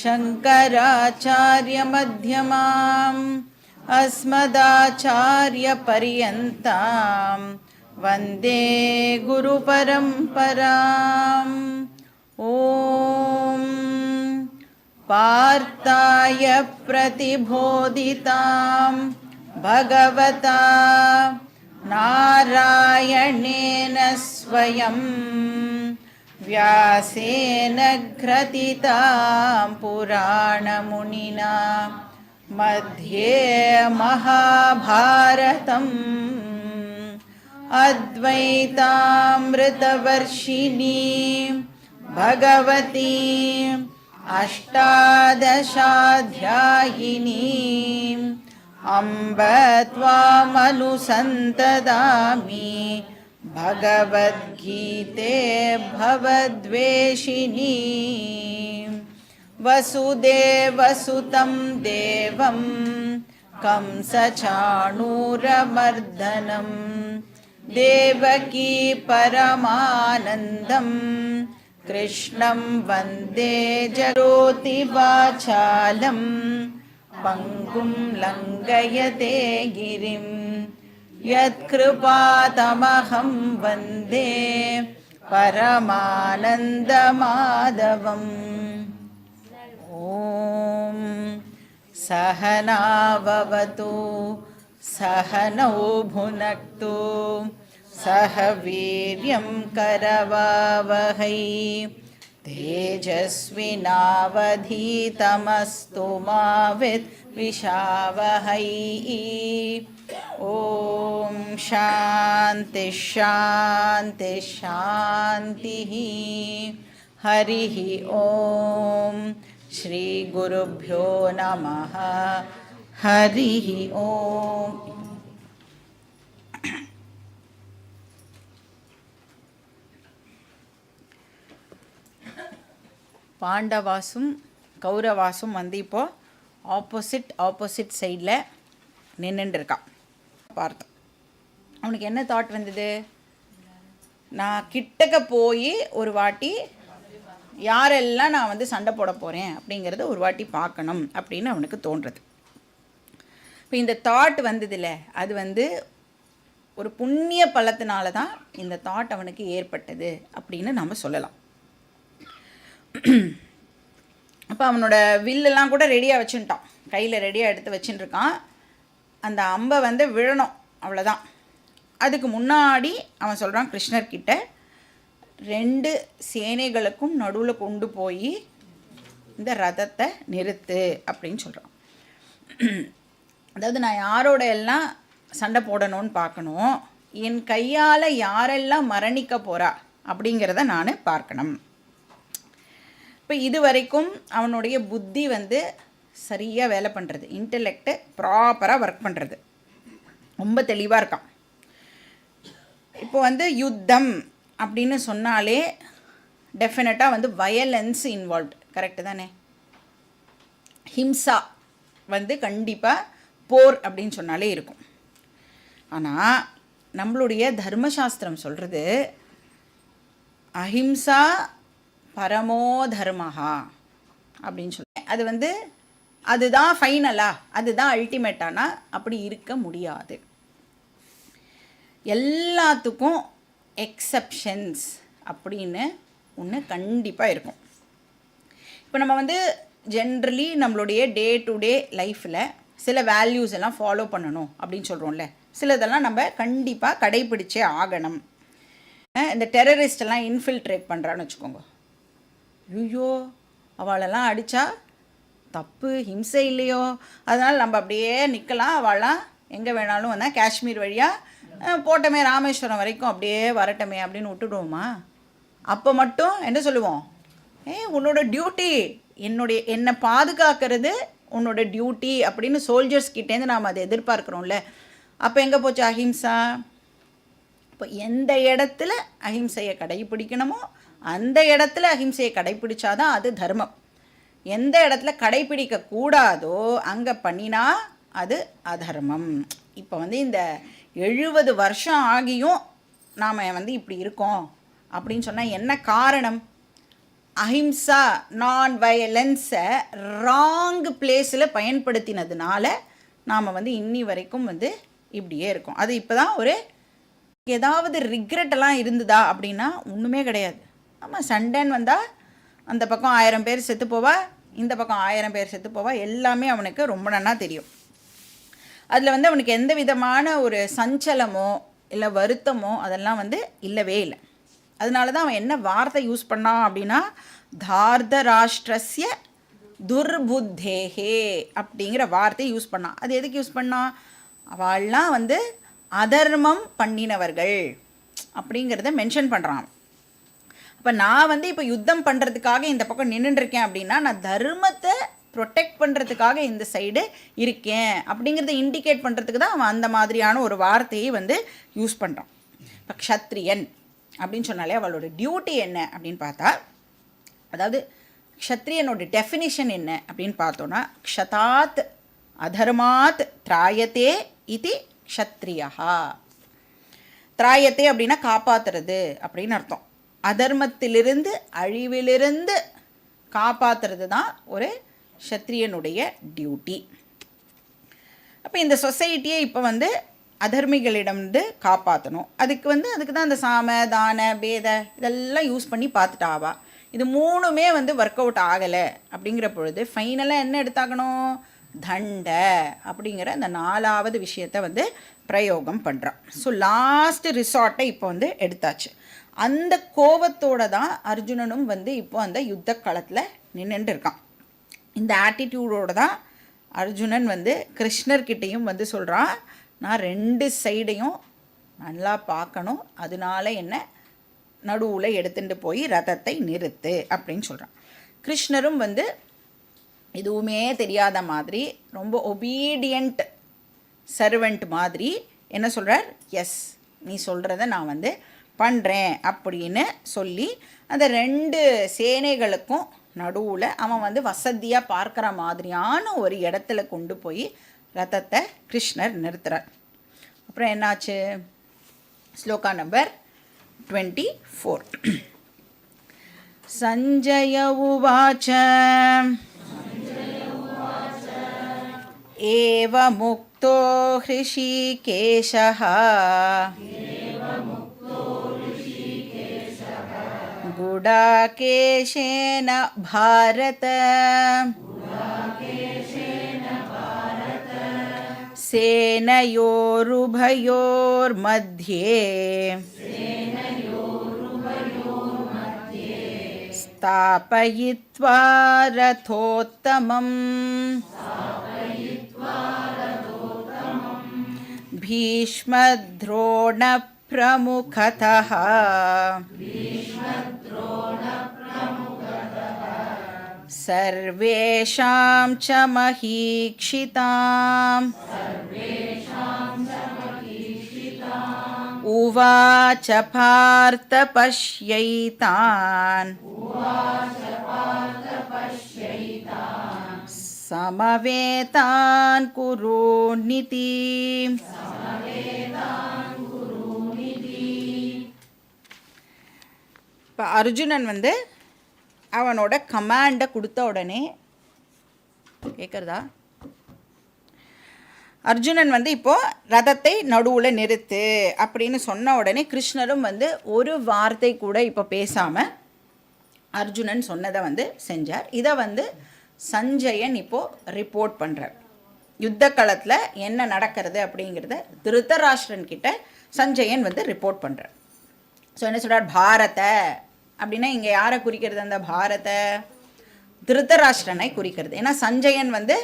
शङ्कराचार्यमध्यमाम् अस्मदाचार्यपर्यन्तां वन्दे गुरुपरम्पराम्। ॐ पार्थाय प्रतिबोधितां भगवता नारायणेन स्वयं व्यासेन ग्रथितां पुराणमुनिना मध्ये महाभारतम् अद्वैतामृतवर्षिणीं भगवतीम् अष्टादशाध्यायिनीम् अम्ब त्वामनुसन्तदामि भगवद्गीते भवद्वेषिणी। वसुदेवसुतं देवं कंसचाणूरमर्दनं देवकी परमानन्दं कृष्णं वन्दे जगोतिवाचालं पङ्गुं लङ्घयते गिरिं यत्कृपातमहं वन्दे परमानन्दमाधवम्। ॐ सहना भवतु सहनौ भुनक्तु सह वीर्यं करवावहै तेजस्विनावधीतमस्तु मा विद्विषावहै। ॐ शान्ति शान्ति शान्तिः। हरिः ॐ श्री गुरुभ्यो नमः। हरिः ॐ। பாண்டவாசும் கௌரவாசும் வந்து இப்போது ஆப்போசிட் சைடில் நின்றுட்டு இருக்கான். பார்த்தோம். அவனுக்கு என்ன தாட் வந்தது? நான் கிட்டக்க போய் ஒரு வாட்டி யாரெல்லாம் நான் வந்து சண்டை போட போகிறேன் அப்படிங்கிறத ஒரு வாட்டி பார்க்கணும் அப்படின்னு அவனுக்கு தோன்றுறது. இப்போ இந்த தாட் வந்ததில்ல, அது வந்து ஒரு புண்ணிய பலத்தினால தான் இந்த தாட் அவனுக்கு ஏற்பட்டது அப்படின்னு நம்ம சொல்லலாம். அப்போ அவனோட வில்லெல்லாம் கூட ரெடியாக வச்சுட்டான், கையில் ரெடியாக எடுத்து வச்சுட்டுருக்கான். அந்த அம்பை வந்து விழணும், அவ்வளோதான். அதுக்கு முன்னாடி அவன் சொல்கிறான் கிருஷ்ணர்கிட்ட, 2 சேனைகளுக்கும் நடுவில் கொண்டு போய் இந்த ரதத்தை நிறுத்து அப்படின்னு சொல்கிறான். அதாவது நான் யாரோட எல்லாம் சண்டை போடணும்னு பார்க்கணும், என் கையால் யாரெல்லாம் மரணிக்க போகிறா அப்படிங்கிறத நான் பார்க்கணும். இப்போ இது வரைக்கும் அவனுடைய புத்தி வந்து சரியாக வேலை பண்ணுறது, இன்டெலெக்டு ப்ராப்பராக ஒர்க் பண்ணுறது, ரொம்ப தெளிவாக இருக்கான். இப்போ வந்து யுத்தம் அப்படின்னு சொன்னாலே டெஃபினட்டாக வந்து வயலன்ஸ் இன்வால்வ்டு, கரெக்டு தானே? ஹிம்சா வந்து கண்டிப்பாக போர் அப்படின்னு சொன்னாலே இருக்கும். ஆனால் நம்மளுடைய தர்மசாஸ்திரம் சொல்கிறது அஹிம்சா பரமோ தர்மஹா அப்படின்னு சொல்லி, அது வந்து அதுதான் ஃபைனலா, அதுதான் அல்டிமேட்டானா அப்படி இருக்க முடியாது. எல்லாத்துக்கும் எக்ஸப்ஷன்ஸ் அப்படின்னு ஒன்று கண்டிப்பாக இருக்கும். இப்போ நம்ம வந்து ஜென்ரலி நம்மளுடைய டே டு டே லைஃப்பில் சில வேல்யூஸ் எல்லாம் ஃபாலோ பண்ணணும் அப்படின்னு சொல்கிறோம்ல, சிலதெல்லாம் நம்ம கண்டிப்பாக கடைப்பிடிச்சே ஆகணும். இந்த டெரரிஸ்டெல்லாம் இன்ஃபில்ட்ரேட் பண்ணுறான்னு வச்சுக்கோங்க, ஐயோ அவளெல்லாம் அடித்தா தப்பு, ஹிம்சை இல்லையோ, அதனால் நம்ம அப்படியே நிற்கலாம், அவளாம் எங்கே வேணாலும் வந்தால் காஷ்மீர் வழியாக போட்டமே ராமேஸ்வரம் வரைக்கும் அப்படியே வரட்டமே அப்படின்னு விட்டுடுவோமா? அப்போ மட்டும் என்ன சொல்லுவோம்? உன்னோட டியூட்டி, என்னை பாதுகாக்கிறது உன்னோட டியூட்டி அப்படின்னு சோல்ஜர்ஸ்கிட்டேருந்து நாம் அதை எதிர்பார்க்குறோம்ல. அப்போ எங்கே போச்சு அஹிம்சா? இப்போ எந்த இடத்துல அஹிம்சையை கடைப்பிடிக்கணுமோ அந்த இடத்துல அஹிம்சையை கடைப்பிடிச்சாதான் அது தர்மம். எந்த இடத்துல கடைப்பிடிக்க கூடாதோ அங்கே பண்ணினா அது அதர்மம். இப்போ வந்து இந்த 70 வருஷம் ஆகியும் நாம் வந்து இப்படி இருக்கோம் அப்படின்னு சொன்னால் என்ன காரணம்? அஹிம்சா நான் வயலன்ஸை ராங் பிளேஸில் பயன்படுத்தினதுனால நாம் வந்து இன்னி வரைக்கும் வந்து இப்படியே இருக்கோம். அது இப்போ தான் ஒரு ஏதாவது ரிக்ரெட்டெல்லாம் இருந்ததா அப்படின்னா ஒன்றுமே கிடையாது. ஆமாம், சண்டைன்னு வந்தால் அந்த பக்கம் 1000 பேர் செத்து போவா, இந்த பக்கம் 1000 பேர் செத்து போவா, எல்லாமே அவனுக்கு ரொம்ப நன்னா தெரியும். அதில் வந்து அவனுக்கு எந்த விதமான ஒரு சஞ்சலமோ இல்லை வருத்தமோ அதெல்லாம் வந்து இல்லவே இல்லை. அதனால தான் அவன் என்ன வார்த்தை யூஸ் பண்ணான் அப்படின்னா, தார்த ராஷ்டிரஸ்ய துர்புத்தேஹே அப்படிங்கிற வார்த்தையை யூஸ் பண்ணான். அது எதுக்கு யூஸ் பண்ணான்? அவள்லாம் வந்து அதர்மம் பண்ணினவர்கள் அப்படிங்கிறத மென்ஷன் பண்ணுறான். அப்போ நான் வந்து இப்போ யுத்தம் பண்ணுறதுக்காக இந்த பக்கம் நின்றுருக்கேன் அப்படின்னா, நான் தர்மத்தை ப்ரொடெக்ட் பண்ணுறதுக்காக இந்த சைடு இருக்கேன் அப்படிங்கிறத இண்டிகேட் பண்ணுறதுக்கு தான் அவன் அந்த மாதிரியான ஒரு வார்த்தையை வந்து யூஸ் பண்ணுறான். இப்போ க்ஷத்ரியன் அப்படின்னு சொன்னாலே அவளோட டியூட்டி என்ன அப்படின்னு பார்த்தா, அதாவது க்ஷத்ரியனோட டெஃபினிஷன் என்ன அப்படின்னு பார்த்தோன்னா, க்ஷதாத் அதர்மாத் திராயத்தே இது க்ஷத்ரியா. திராயத்தே அப்படின்னா காப்பாற்றுறது அப்படின்னு அர்த்தம். அதர்மத்திலிருந்து அழிவிலிருந்து காப்பாற்றுறது தான் ஒரு க்ஷத்ரியனுடைய டியூட்டி. அப்போ இந்த சொசைட்டியை இப்போ வந்து அதர்மிகளிடமிருந்து காப்பாற்றணும். அதுக்கு தான் அந்த சாம தான பேத இதெல்லாம் யூஸ் பண்ணி பார்த்துட்டாவா. இது மூணுமே வந்து ஒர்க் அவுட் ஆகலை அப்படிங்கிற பொழுது ஃபைனலாக என்ன எடுத்தாகணும்? தண்ட அப்படிங்கிற அந்த 4வது விஷயத்தை வந்து பிரயோகம் பண்ணுறான். ஸோ லாஸ்ட் ரிசார்ட்டை இப்போ வந்து எடுத்தாச்சு. அந்த கோபத்தோடு தான் அர்ஜுனனும் வந்து இப்போ அந்த யுத்த களத்தில் நின்றுட்டு இருக்கான். இந்த ஆட்டிடியூடோடு தான் அர்ஜுனன் வந்து கிருஷ்ணர்கிட்டையும் வந்து சொல்கிறான், நான் 2 சைடையும் நல்லா பார்க்கணும், அதனால என்ன நடுவில் எடுத்துகிட்டு போய் ரதத்தை நிறுத்து அப்படின்னு சொல்கிறான். கிருஷ்ணரும் வந்து எதுவுமே தெரியாத மாதிரி ரொம்ப ஒபீடியண்ட் சர்வெண்ட் மாதிரி என்ன சொல்கிறார்? எஸ், நீ சொல்கிறத நான் வந்து பண்ணுறேன் அப்படின்னு சொல்லி அந்த 2 சேனைகளுக்கும் நடுவில் அவன் வந்து வசதியாக பார்க்குற மாதிரியான ஒரு இடத்துல கொண்டு போய் ரதத்தை கிருஷ்ணர் நிறுத்துறார். அப்புறம் என்னாச்சு? ஸ்லோகா நம்பர் 24. சஞ்சய உவாச்ச ஏவ முக்தோ ஹ்ருஷிகேஷः குடாகேஷேன பாரத சேனயோருபயோர்மத்யே ஸ்தாபயித்வா ரதோத்தமம் பீஷ்மத்ரோண பிரமுகதः சர்வேஷாம் ச மஹீக்ஷிதாம் உவாச பார்த்த பஷ்யைதான் சமவேதான் குருநிதி. இப்போ அர்ஜுனன் வந்து அவனோட கமாண்டை கொடுத்த உடனே கேட்குறதா? அர்ஜுனன் வந்து இப்போது ரதத்தை நடுவில் நிறுத்து அப்படின்னு சொன்ன உடனே கிருஷ்ணரும் வந்து ஒரு வார்த்தை கூட இப்போ பேசாமல் அர்ஜுனன் சொன்னதை வந்து செஞ்சார். இதை வந்து சஞ்சயன் இப்போது ரிப்போர்ட் பண்ணுறார். யுத்த களத்தில் என்ன நடக்கிறது அப்படிங்கிறத திருதராஷ்டிரன் கிட்ட சஞ்சயன் வந்து ரிப்போர்ட் பண்ணுறார். ஸோ என்ன சொல்கிறார்? பாரத அப்படின்னா இங்கே யாரை குறிக்கிறது? அந்த பாரத திருதராஷ்டிரனை குறிக்கிறது. ஏன்னா சஞ்சயன் வந்து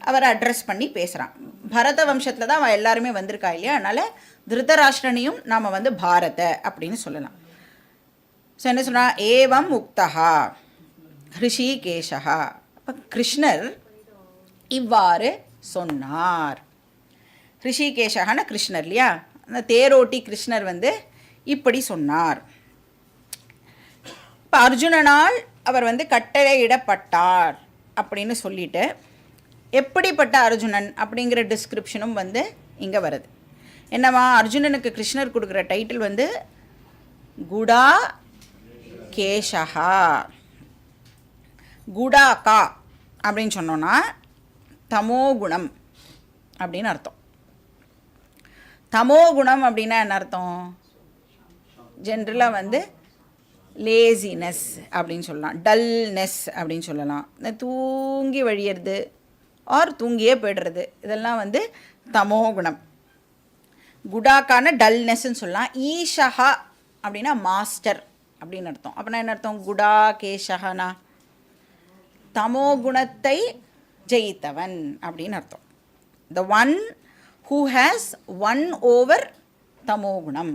அவரை அட்ரஸ் பண்ணி பேசுகிறான். பரத வம்சத்தில் தான் அவன் எல்லாருமே வந்திருக்கா இல்லையா, அதனால் திருதராஷ்டிரனையும் நாம் வந்து பாரத அப்படின்னு சொல்லலாம். ஸோ என்ன சொன்னால்? ஏவம் உக்தஹா ஹ்ருஷிகேஷா. அப்போ கிருஷ்ணர் இவ்வாறு சொன்னார். ஹ்ருஷிகேஷான கிருஷ்ணர் இல்லையா, அந்த தேரோட்டி கிருஷ்ணர் வந்து இப்படி சொன்னார். இப்போ அர்ஜுனனால் அவர் வந்து கட்டளையிடப்பட்டார் அப்படின்னு சொல்லிட்டு எப்படிப்பட்ட அர்ஜுனன் அப்படிங்கிற டிஸ்கிரிப்ஷனும் வந்து இங்கே வருது. என்னவா? அர்ஜுனனுக்கு கிருஷ்ணர் கொடுக்குற டைட்டில் வந்து குடா கேஷா குடாகா அப்படின்னு சொன்னோன்னா தமோகுணம் அப்படின்னு அர்த்தம். தமோகுணம் அப்படின்னா என்ன அர்த்தம்? ஜென்ரலாக வந்து லேசினஸ் அப்படின்னு சொல்லலாம், டல்னஸ் அப்படின்னு சொல்லலாம், இந்த தூங்கி வழியிறது ஆர் தூங்கியே போய்டுறது, இதெல்லாம் வந்து தமோகுணம். குடாக்கான டல்னஸ்ன்னு சொல்லலாம். ஈஷஹா அப்படின்னா மாஸ்டர் அப்படின்னு அர்த்தம். அப்படின்னா என்ன அர்த்தம்? குடா கேஷஹனா தமோகுணத்தை ஜெயித்தவன் அப்படின்னு அர்த்தம். The one who has won over தமோகுணம்.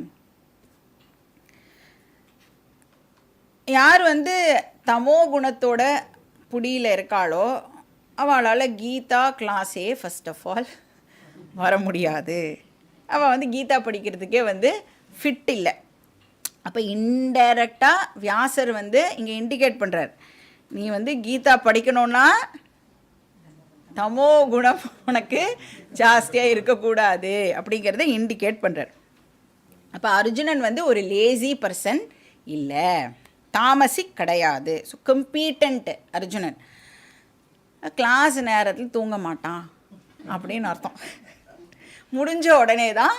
யார் வந்து தமோகுணத்தோட புடியில் இருக்காளோ அவளால் கீதா கிளாஸே ஃபஸ்ட் ஆஃப் ஆல் வர முடியாது. அவள் வந்து கீதா படிக்கிறதுக்கே வந்து ஃபிட் இல்லை. அப்போ இன்டைரக்டாக வியாசர் வந்து இங்கே இண்டிகேட் பண்ணுறார், நீ வந்து கீதா படிக்கணுன்னா தமோ குணம் உனக்கு ஜாஸ்தியாக இருக்கக்கூடாது அப்படிங்கிறத இண்டிகேட் பண்ணுறார். அப்போ அர்ஜுனன் வந்து ஒரு லேசி பர்சன் இல்லை, தாமசிக் கிடையாது. So competent Arjunan. கிளாஸ் நேரத்தில் தூங்க மாட்டான் அப்படின்னு அர்த்தம். முடிஞ்ச உடனே தான்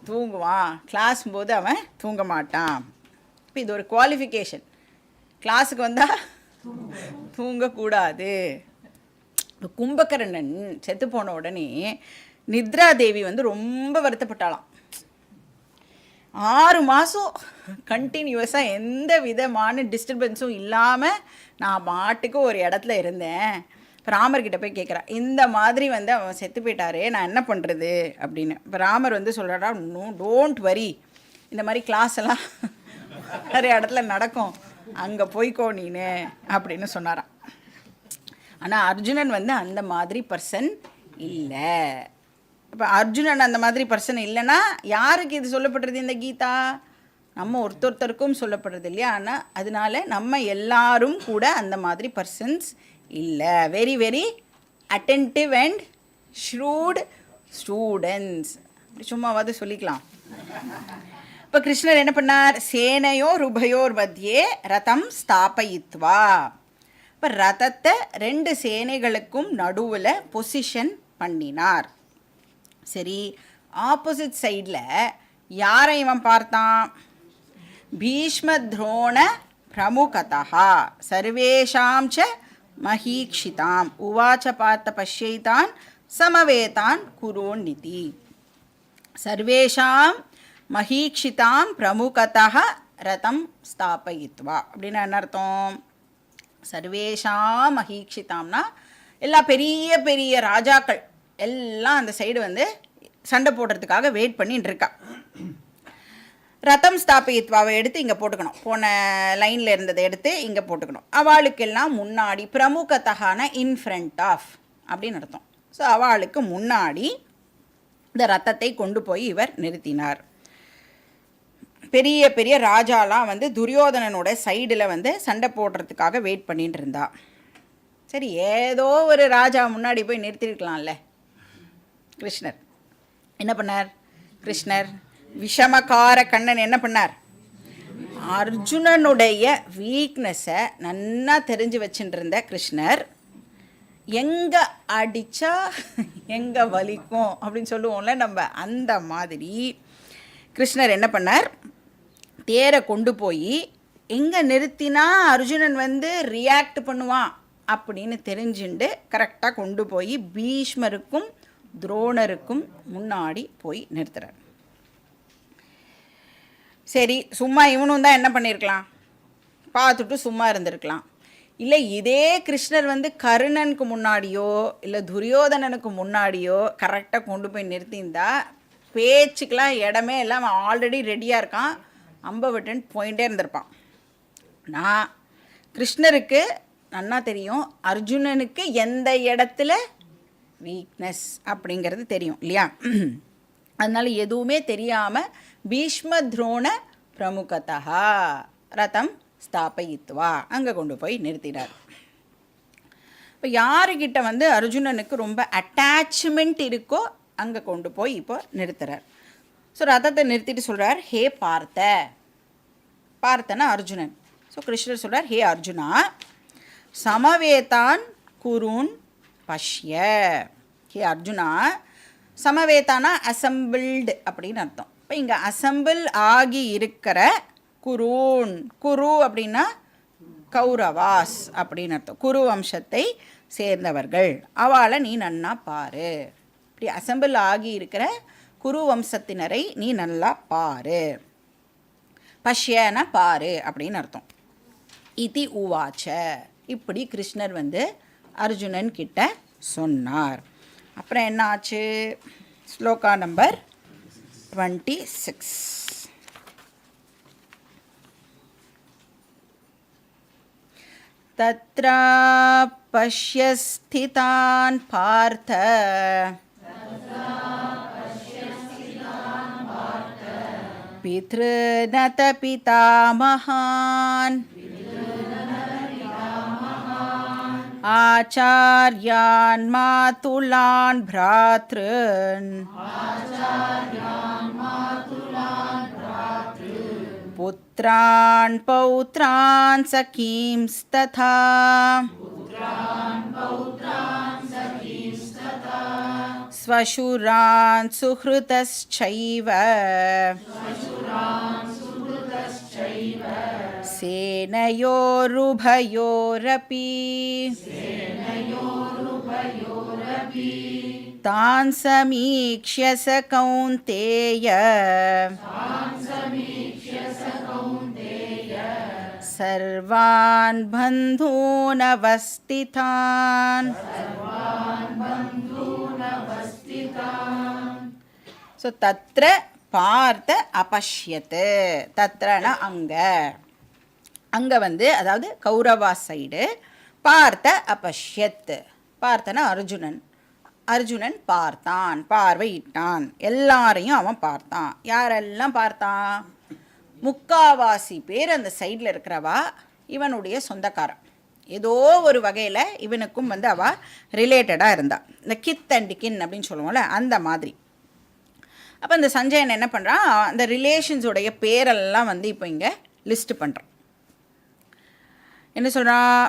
தூங்குவான், கிளாஸ் போது அவன் தூங்க மாட்டான். இப்போ இது ஒரு குவாலிஃபிகேஷன். கிளாஸுக்கு வந்தால் தூங்கக்கூடாது. இப்போ கும்பகர்ணன் செத்து போன உடனே நித்ரா தேவி வந்து ரொம்ப வருத்தப்பட்டாளாம். 6 மாதம் கண்டினியூஸாக எந்த விதமான டிஸ்டர்பன்ஸும் இல்லாமல் நான் பாட்டுக்கு ஒரு இடத்துல இருந்தேன். இப்போ ராமர்கிட்ட போய் கேட்குறா, இந்த மாதிரி வந்து அவன் செத்து போயிட்டாரே, நான் என்ன பண்ணுறது அப்படின்னு. இப்போ ராமர் வந்து சொல்கிறாரா, நோ டோன்ட் வரி, இந்த மாதிரி கிளாஸ் எல்லாம் நிறைய இடத்துல நடக்கும், அங்கே போய்க்கோ நீனு அப்படின்னு சொன்னாராம். ஆனால் அர்ஜுனன் வந்து அந்த மாதிரி பர்சன் இல்லை. இப்போ அர்ஜுனன் அந்த மாதிரி பர்சன் இல்லைன்னா யாருக்கு இது சொல்லப்படுறது? இந்த கீதா நம்ம ஒருத்தருக்கும் சொல்லப்படுறது இல்லையா? ஆனால் அதனால நம்ம எல்லாரும் கூட அந்த மாதிரி பர்சன்ஸ் இல்லை. Very very attentive and shrewd students. சும்மாவது சொல்லிக்கலாம். இப்போ கிருஷ்ணர் என்ன பண்ணார்? சேனையோர் உபயோர் மத்தியே ரதம் ஸ்தாபயித்வா. இப்போ ரதத்தை 2 சேனைகளுக்கும் நடுவில் பொசிஷன் பண்ணினார். சரி, ஆப்போசிட் சைடில் யாரை இவன் பார்த்தான்? பீஷ்ம துரோண பிரமுகதா சர்வேஷாம் ச மஹீக்ஷிதாம் உவாச்ச பார்த்த பஷ்யைதான் சமவேதான் குரோன்னிதி. சர்வேஷாம் மஹீக்ஷிதாம் பிரமுகதா ரதம் ஸ்தாபயித்வா அப்படின்னா என்ன அர்த்தம்? சர்வேஷாம் மஹீக்ஷிதாம்னா எல்லா பெரிய பெரிய ராஜாக்கள் எல்லாம் அந்த சைடு வந்து சண்டை போடுறதுக்காக வெயிட் பண்ணிட்டு இருக்கா. ரதம் ஸ்தாபயித்வாவை எடுத்து இங்கே போட்டுக்கணும், போன லைனில் இருந்ததை எடுத்து இங்கே போட்டுக்கணும். அவளுக்கெல்லாம் முன்னாடி பிரமுகத்தகான இன் ஃப்ரண்ட் ஆஃப் அப்படின்னு அர்த்தம். ஸோ அவளுக்கு முன்னாடி இந்த ரத்தத்தை கொண்டு போய் இவர் நிறுத்தினார். பெரிய பெரிய ராஜாலாம் வந்து துரியோதனனோட சைடில் வந்து சண்டை போடுறதுக்காக வெயிட் பண்ணிட்டு இருந்தா. சரி, ஏதோ ஒரு ராஜா முன்னாடி போய் நிறுத்திருக்கலாம்ல. கிருஷ்ணர் என்ன பண்ணார்? கிருஷ்ணர் விஷமகார கண்ணன் என்ன பண்ணார்? அர்ஜுனனுடைய வீக்னஸை நன்னா தெரிஞ்சு வச்சுட்டு இருந்த கிருஷ்ணர் எங்கே அடித்தா எங்கே வலிக்கும் அப்படின்னு சொல்லுவோம்ல நம்ம, அந்த மாதிரி கிருஷ்ணர் என்ன பண்ணார்? தேரை கொண்டு போய் எங்கே நிறுத்தினா அர்ஜுனன் வந்து ரியாக்ட் பண்ணுவான் அப்படின்னு தெரிஞ்சுண்டு கரெக்டாக கொண்டு போய் பீஷ்மருக்கும் துரோணருக்கும் முன்னாடி போய் நிறுத்துறார். சரி, சும்மா இவனும் தான் என்ன பண்ணியிருக்கலாம்? பார்த்துட்டு சும்மா இருந்திருக்கலாம். இல்லை, இதே கிருஷ்ணர் வந்து கர்ணனுக்கு முன்னாடியோ இல்லை துரியோதனனுக்கு முன்னாடியோ கரெக்டாக கொண்டு போய் நிறுத்தியிருந்தா பேச்சுக்கெலாம் இடமே எல்லாம் ஆல்ரெடி ரெடியாக இருக்கான், அம்பை விட்டுன்னு போயிட்டே இருந்திருப்பான். நான் கிருஷ்ணருக்கு நன்னா தெரியும் அர்ஜுனனுக்கு எந்த இடத்துல வீக்னஸ் அப்படிங்கிறது தெரியும் இல்லையா? அதனால் எதுவுமே தெரியாமல் பீஷ்ம துரோண பிரமுகதா ரதம் ஸ்தாபயித்வா அங்கே கொண்டு போய் நிறுத்தினார். இப்போ யாருக்கிட்ட வந்து அர்ஜுனனுக்கு ரொம்ப அட்டாச்மெண்ட் இருக்கோ அங்கே கொண்டு போய் இப்போ நிறுத்துறார். ஸோ ரதத்தை நிறுத்திட்டு சொல்கிறார், ஹே பார்த்தனா அர்ஜுனன். ஸோ கிருஷ்ணர் சொல்கிறார், ஹே அர்ஜுனா, சமவேதான் குருன் பஷ்ய. ஹே அர்ஜுனா, சமவேதானா அசம்பிள்டு அப்படின்னு அர்த்தம். இப்போ இங்கே அசம்பிள் ஆகி இருக்கிற குருன், குரு அப்படின்னா கௌரவாஸ் அப்படின்னு அர்த்தம். குரு வம்சத்தை சேர்ந்தவர்கள், அவளை நீ நன்னா பாரு. இப்படி அசம்பிள் ஆகி இருக்கிற குரு வம்சத்தினரை நீ நல்லா பாரு. பஷ்யன பாரு அப்படின்னு அர்த்தம். இதி உவாச்ச, இப்படி கிருஷ்ணர் வந்து அர்ஜுனன் கிட்ட சொன்னார். அப்புறம் என்ன ஆச்சு? ஸ்லோகா நம்பர் 26. தத்ர பஷ்ய ஸ்திதான் பார்த்த பித்ருநத பிதாமகான் ஆச்சார்யான் மாதுலான் ப்ராத்ருன் புத்ரான் பௌத்ரான் சகீம்ஸ்ததா ஸ்வசுரான் சுஹ்ருதஸ்சைவ சேனயோருபயோரபி தான் சமீக்ஷ்ய ச கௌந்தேய சர்வான் பந்தூன் அவஸ்திதான். ஸோ தத்ர பார்த்த அபஷ்யத்து, தத்ரனா அங்கே, அங்கே வந்து அதாவது கௌரவா சைடு, பார்த்த அபஷ்யத், பார்த்தனா அர்ஜுனன், அர்ஜுனன் பார்த்தான், பார்வையிட்டான், எல்லாரையும் அவன் பார்த்தான். யாரெல்லாம் பார்த்தான்? முக்காவாசி பேர் அந்த சைடில் இருக்கிறவா இவனுடைய சொந்தக்காரன். ஏதோ ஒரு வகையில் இவனுக்கும் வந்து அவள் ரிலேட்டடாக இருந்தாள். இந்த கித் அண்ட் கின் அப்படின்னு சொல்லுவோம்ல, அந்த மாதிரி. அப்போ இந்த சஞ்சயன் என்ன பண்ணுறான், அந்த ரிலேஷன்ஸோடைய பேரெல்லாம் வந்து இப்போ இங்கே லிஸ்ட் பண்ணுறான். என்ன சொல்கிறான்?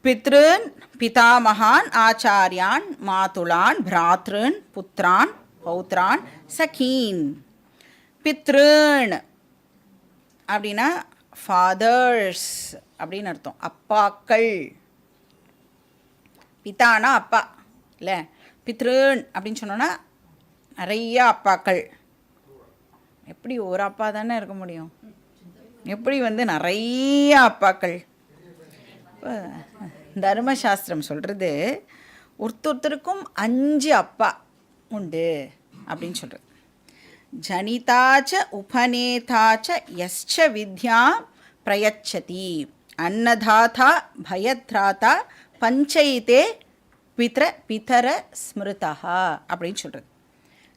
பித்ருன் பிதாமகான் ஆச்சாரியான் மாதுலான் பிராத்ருன் புத்ரான் பௌத்ரான் சகீன். பித்ருன் அப்படின்னா ஃபாதர்ஸ் அப்படின்னு அர்த்தம், அப்பாக்கள். பிதானா அப்பா இல்லை, பித்ருன் அப்படின்னு சொன்னோன்னா நிறைய அப்பாக்கள். எப்படி ஒரு அப்பா தானே இருக்க முடியும்? எப்படி வந்து நிறைய அப்பாக்கள்? இப்போ தர்மசாஸ்திரம் சொல்கிறது ஒருத்தருக்கும் 5 அப்பா உண்டு அப்படின்னு சொல்கிறது. ஜனிதாச்ச உபநேதாச்ச யஸ்ச வித்யா பிரயச்சதி அன்னதாதா பயத்ராதா பஞ்சயிதே பிதர ஸ்மிருதா அப்படின்னு சொல்கிறது.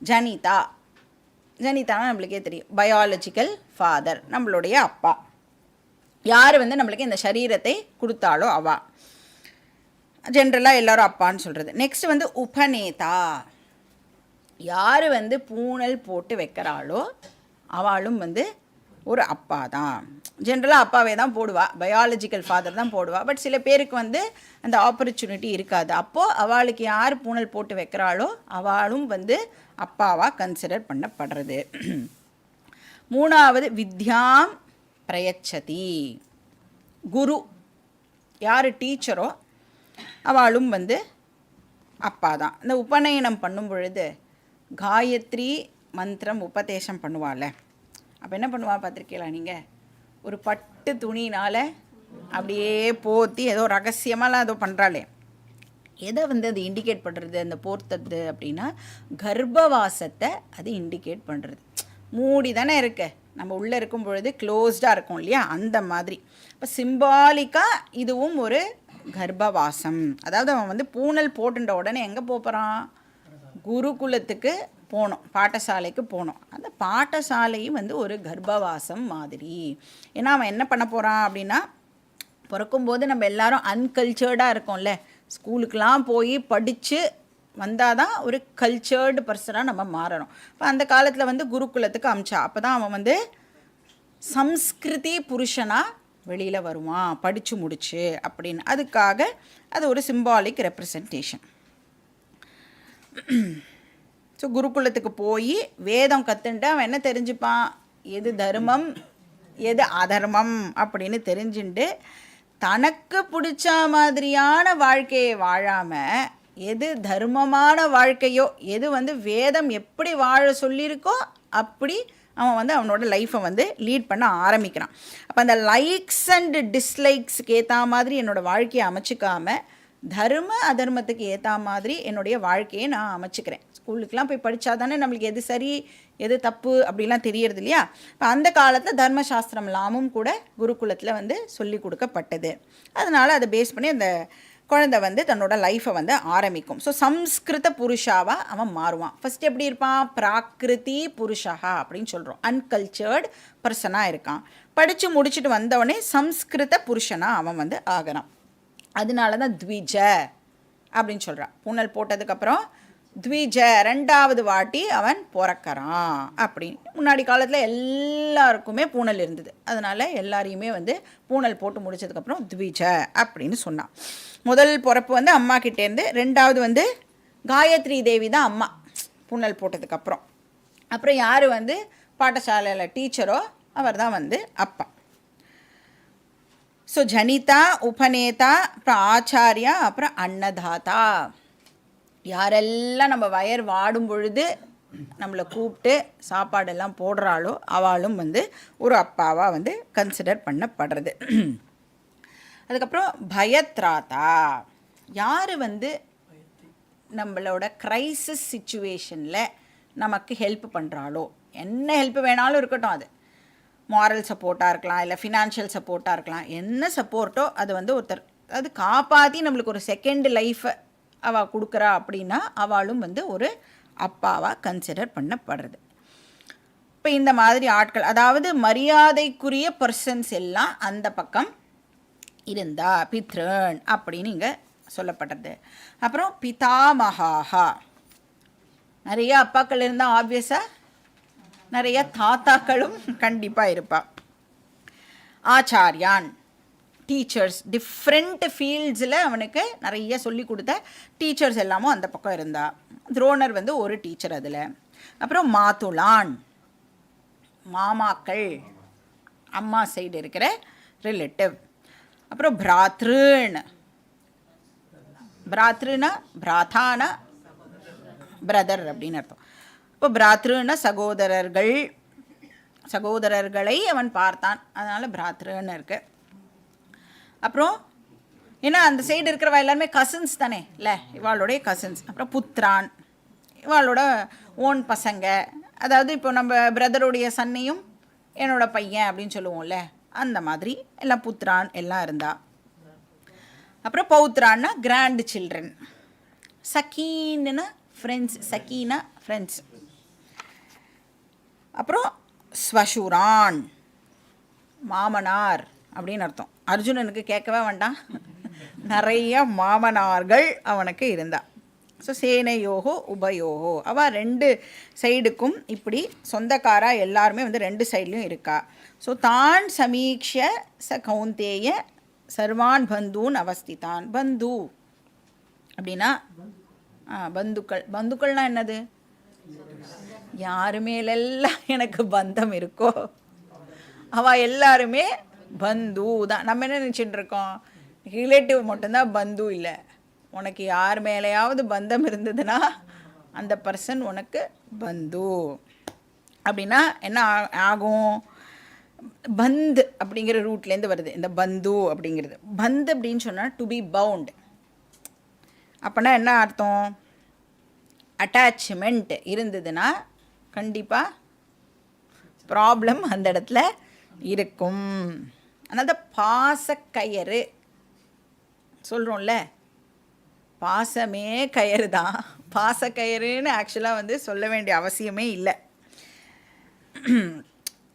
ஜனிதா, ஜனிதானா நம்மளுக்கே தெரியும், பயாலஜிக்கல் ஃபாதர், நம்மளுடைய அப்பா. யார் வந்து நம்மளுக்கு இந்த சரீரத்தை கொடுத்தாலோ அவா, ஜென்ரலாக எல்லோரும் அப்பான்னு சொல்கிறது. நெக்ஸ்ட் வந்து உபநேதா, யார் வந்து பூணல் போட்டு வைக்கிறாளோ அவளும் வந்து ஒரு அப்பா தான். ஜென்ரலாக அப்பாவே தான் போடுவா, பயாலஜிக்கல் ஃபாதர் தான் போடுவா. பட் சில பேருக்கு வந்து அந்த ஆப்பர்ச்சுனிட்டி இருக்காது. அப்போது அவளுக்கு யார் பூணல் போட்டு வைக்கிறாளோ அவளும் வந்து அப்பாவாக கன்சிடர் பண்ணப்படுறது. 3வது வித்யாம் பிரயச்சதி, குரு, யார் டீச்சரோ அவளும் வந்து அப்பா தான். இந்த உபநயனம் பண்ணும் பொழுது காயத்ரி மந்திரம் உபதேசம் பண்ணுவாள். அப்போ என்ன பண்ணுவா பார்த்துருக்கீங்களா நீங்கள்? ஒரு பட்டு துணினால் அப்படியே போத்தி ஏதோ ரகசியமாலாம் ஏதோ பண்ணுறாளே, எதை வந்து அது இண்டிகேட் பண்ணுறது அந்த போர்த்தது அப்படின்னா கர்ப்பவாசத்தை அது இண்டிகேட் பண்ணுறது. மூடி தானே இருக்கு, நம்ம உள்ளே இருக்கும் பொழுது க்ளோஸ்டாக இருக்கும் இல்லையா, அந்த மாதிரி. இப்போ சிம்பாலிக்காக இதுவும் ஒரு கர்ப்பவாசம். அதாவது அவன் வந்து பூணல் போட்டுட்ட உடனே எங்கே போகிறான்? குருகுலத்துக்கு போனோம், பாடசாலைக்கு போனோம். அந்த பாடசாலையும் வந்து ஒரு கர்ப்பவாசம் மாதிரி. ஏன்னா அவன் என்ன பண்ண போகிறான் அப்படின்னா, பிறக்கும்போது நம்ம எல்லாரும் அன்கல்ச்சர்டாக இருக்கோம்ல, ஸ்கூலுக்கெலாம் போய் படித்து வந்தால் தான் ஒரு கல்ச்சர்டு பர்சனாக நம்ம மாறணும். இப்போ அந்த காலத்தில் வந்து குருகுலத்துக்கு அமிச்சா, அப்போ தான் அவன் வந்து சம்ஸ்கிருதி புருஷனாக வெளியில் வருவான் படித்து முடிச்சு அப்படின்னு. அதுக்காக அது ஒரு சிம்பாலிக் ரெப்ரசன்டேஷன். ஸோ குருகுலத்துக்கு போய் வேதம் கற்றுன்ட்டு அவன் என்ன தெரிஞ்சுப்பான், எது தர்மம் எது அதர்மம் அப்படின்னு தெரிஞ்சுட்டு தனக்கு பிடிச்ச மாதிரியான வாழ்க்கையை வாழாமல் எது தர்மமான வாழ்க்கையோ, எது வேதம் எப்படி வாழ சொல்லியிருக்கோ அப்படி அவன் அவனோட லைஃப்பை லீட் பண்ண ஆரம்பிக்கிறான். அப்போ அந்த லைக்ஸ் அண்ட் டிஸ்லைக்ஸுக்கு ஏற்ற மாதிரி என்னோடய வாழ்க்கையை அமைச்சிக்காமல் தர்ம அதர்மத்துக்கு ஏற்ற மாதிரி என்னுடைய வாழ்க்கையை நான் அமைச்சிக்கிறேன். ஸ்கூலுக்கெலாம் போய் படித்தா தானே நம்மளுக்கு எது சரி எது தப்பு அப்படிலாம் தெரியறது இல்லையா. இப்போ அந்த காலத்தில் தர்மசாஸ்திரம்லாமும் கூட குருகுலத்தில் சொல்லி கொடுக்கப்பட்டது. அதனால் அதை பேஸ் பண்ணி அந்த குழந்தை தன்னோட லைஃப்பை ஆரம்பிக்கும். ஸோ சம்ஸ்கிருத புருஷாவாக அவன் மாறுவான். ஃபஸ்ட் எப்படி இருப்பான், பிராகிருதி புருஷா அப்படின்னு சொல்கிறோம். அன்கல்ச்சர்டு பர்சனாக இருக்கான். படித்து முடிச்சுட்டு வந்தவொடனே சம்ஸ்கிருத புருஷனாக அவன் ஆகிறான். அதனால தான் த்விஜ அப்படின்னு சொல்கிறான். பூனல் போட்டதுக்கப்புறம் த்விஜ ரெண்டாவது வாட்டி அவன் பிறக்கிறான் அப்படின்னு. முன்னாடி காலத்தில் எல்லாருக்குமே பூனல் இருந்தது. அதனால் எல்லாரையுமே பூனல் போட்டு முடித்ததுக்கப்புறம் த்விஜ அப்படின்னு சொன்னான். முதல் பிறப்பு அம்மா கிட்டேருந்து, ரெண்டாவது காயத்ரி தேவி தான் அம்மா பூனல் போட்டதுக்கப்புறம். அப்புறம் யார் பாடசாலையில் டீச்சரோ அவர் தான் அப்பா. ஸோ ஜனிதா, உபநேதா, அப்புறம் ஆச்சாரியா, அப்புறம் அன்னதாதா. யாரெல்லாம் நம்ம வயர் வாடும் பொழுது நம்மளை கூப்பிட்டு சாப்பாடெல்லாம் போடுறாளோ அவளும் ஒரு அப்பாவாக கன்சிடர் பண்ணப்படுறது. அதுக்கப்புறம் பயத்ராதா. யார் நம்மளோட க்ரைசிஸ் சிச்சுவேஷனில் நமக்கு ஹெல்ப் பண்ணுறாளோ, என்ன ஹெல்ப் வேணாலும் இருக்கட்டும், அது மாரல் சப்போர்ட்டாக இருக்கலாம், இல்லை ஃபினான்ஷியல் சப்போர்ட்டாக இருக்கலாம், என்ன சப்போர்ட்டோ அது ஒருத்தர் அது காப்பாற்றி நம்மளுக்கு ஒரு செகண்ட் லைஃப்பை அவள் கொடுக்குறா அப்படின்னா அவளும் ஒரு அப்பாவாக கன்சிடர் பண்ணப்படுறது. இப்போ இந்த மாதிரி ஆட்கள், அதாவது மரியாதைக்குரிய பர்சன்ஸ் எல்லாம் அந்த பக்கம் இருந்தா பித்ரன் அப்படின்னு இங்கே சொல்லப்படுறது. அப்புறம் பிதாமகாஹா, நிறைய அப்பாக்கள் இருந்தால் ஆப்வியஸாக நிறைய தாத்தாக்களும் கண்டிப்பாக இருப்பா. ஆச்சாரியான், டீச்சர்ஸ், டிஃப்ரெண்ட் ஃபீல்ட்ஸில் அவனுக்கு நிறைய சொல்லி கொடுத்த டீச்சர்ஸ் எல்லாமும் அந்த பக்கம் இருந்தா. துரோணர் ஒரு டீச்சர் அதில். அப்புறம் மாதுலான், மாமாக்கள், அம்மா சைடு இருக்கிற ரிலேட்டிவ். அப்புறம் பிராத்ருன், பிராத்ருனா பிராத்தானா பிரதர் அப்படின்னு அர்த்தம். இப்போ பிராத்ருன்னா சகோதரர்கள், சகோதரர்களை அவன் பார்த்தான், அதனால் பிராத்ருன்னு இருக்கு. அப்புறம் ஏன்னா அந்த சைடு இருக்கிறவா எல்லாருமே கசின்ஸ் தானே இல்லை, இவாளுடைய கசின்ஸ். அப்புறம் புத்ரான், இவாளோட ஓன் பசங்க. அதாவது இப்போ நம்ம பிரதருடைய சன்னையும் என்னோட பையன் அப்படின்னு சொல்லுவோம்ல, அந்த மாதிரி எல்லாம் புத்ரான் எல்லாம் இருந்தா. அப்புறம் பௌத்ரான்னா கிராண்ட் சில்ட்ரன். சக்கீன்னா ஃப்ரெண்ட்ஸ், சக்கீனா ஃப்ரெண்ட்ஸ். அப்புறம் ஸ்வசுரான், மாமனார் அப்படின்னு அர்த்தம். அர்ஜுனனுக்கு கேட்கவே வேண்டாம், நிறைய மாமனார்கள் அவனுக்கு இருந்தா. ஸோ சேனையோகோ உபயோகோ, அவள் ரெண்டு சைடுக்கும் இப்படி சொந்தக்காரா எல்லாருமே ரெண்டு சைட்லேயும் இருக்கா. ஸோ தான் சமீக்ஷ ச கௌந்தேய சர்வான் பந்தூன் அவஸ்திதான். பந்து அப்படின்னா பந்துக்கள். பந்துக்கள்னால் என்னது, யாரு மேலெல்லாம் எனக்கு பந்தம் இருக்கோ அவள் எல்லாருமே பந்து தான். நம்ம என்ன நினச்சிட்டு இருக்கோம், ரிலேட்டிவ் மட்டும்தான் பந்து இல்லை. உனக்கு யார் மேலேயாவது பந்தம் இருந்ததுன்னா அந்த பர்சன் உனக்கு பந்து. அப்படின்னா என்ன ஆகும், பந்த் அப்படிங்கிற ரூட்லேருந்து வருது இந்த பந்து அப்படிங்கிறது. பந்த் அப்படின்னு சொன்னால் டு பி பவுண்ட். அப்போனா என்ன அர்த்தம், அட்டாச்மெண்ட் இருந்ததுன்னா கண்டிப்பாக ப்ராப்ளம் அந்த இடத்துல இருக்கும். அதனால பாசக்கயிறு சொல்கிறோம்ல, பாசமே கயிறு தான். பாசக்கயிறுன்னு ஆக்சுவலாக சொல்ல வேண்டிய அவசியமே இல்லை.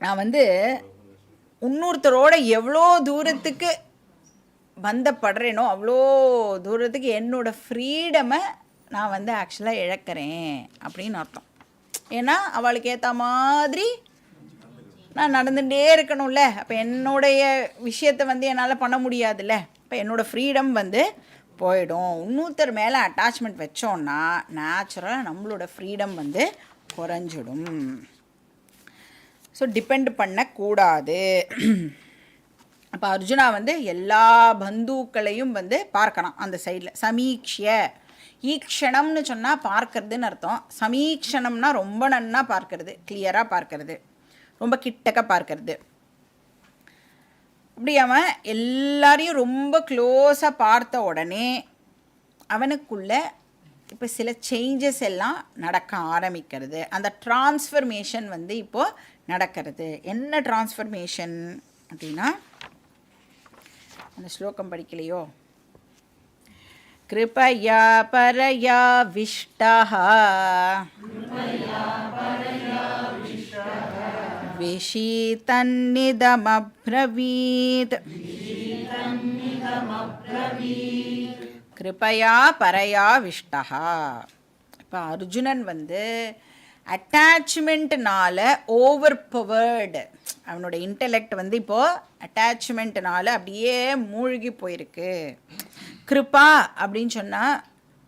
நான் இன்னொருத்தரோட எவ்வளோ தூரத்துக்கு பந்தப்படுறேனோ அவ்வளோ தூரத்துக்கு என்னோடய ஃப்ரீடமை நான் ஆக்சுவலாக இழக்கிறேன் அப்படின்னு அர்த்தம். ஏன்னா அவளுக்கு ஏற்ற மாதிரி நான் நடந்துகிட்டே இருக்கணும்ல, அப்போ என்னுடைய விஷயத்தை வந்து என்னால் பண்ண முடியாதுல்ல, இப்போ என்னோடய ஃப்ரீடம் வந்து போயிடும். இன்னொருத்தர் மேலே அட்டாச்மெண்ட் வச்சோன்னா நேச்சுரலாக நம்மளோட ஃப்ரீடம் வந்து குறைஞ்சிடும். ஸோ டிபெண்ட் பண்ணக்கூடாது. அப்போ அர்ஜுனா வந்து எல்லா பந்துக்களையும் வந்து பார்க்கலாம் அந்த சைடில். சமீக்ஷிய, ஈக்ஷணம்னு சொன்னால் பார்க்கறதுன்னு அர்த்தம். சமீக்ஷணம்னா ரொம்ப நன்னா பார்க்கறது, கிளியராக பார்க்கறது, ரொம்ப கிட்டக்க பார்க்கறது. அப்படி அவன் எல்லாரையும் ரொம்ப க்ளோஸாக பார்த்த உடனே அவனுக்குள்ள இப்போ சில சேஞ்சஸ் எல்லாம் நடக்க ஆரம்பிக்கிறது. அந்த டிரான்ஸ்ஃபர்மேஷன் வந்து இப்போது நடக்கிறது. என்ன டிரான்ஸ்ஃபர்மேஷன் அப்படின்னா, அந்த ஸ்லோகம் படிக்கலையோ, கிருபயா பரயா விஷ்டஹ விஷீதன்னிதமப்ரவீத். கிருபயா பரயா விஷ்டஹா. இப்போ அர்ஜுனன் வந்து அட்டாச்மெண்ட்னால ஓவர் பவர்டு, அவனோட இன்டெலெக்ட் வந்து இப்போது அட்டாச்மெண்ட்னால அப்படியே மூழ்கி போயிருக்கு. கிருபா அப்படின்னு சொன்னால்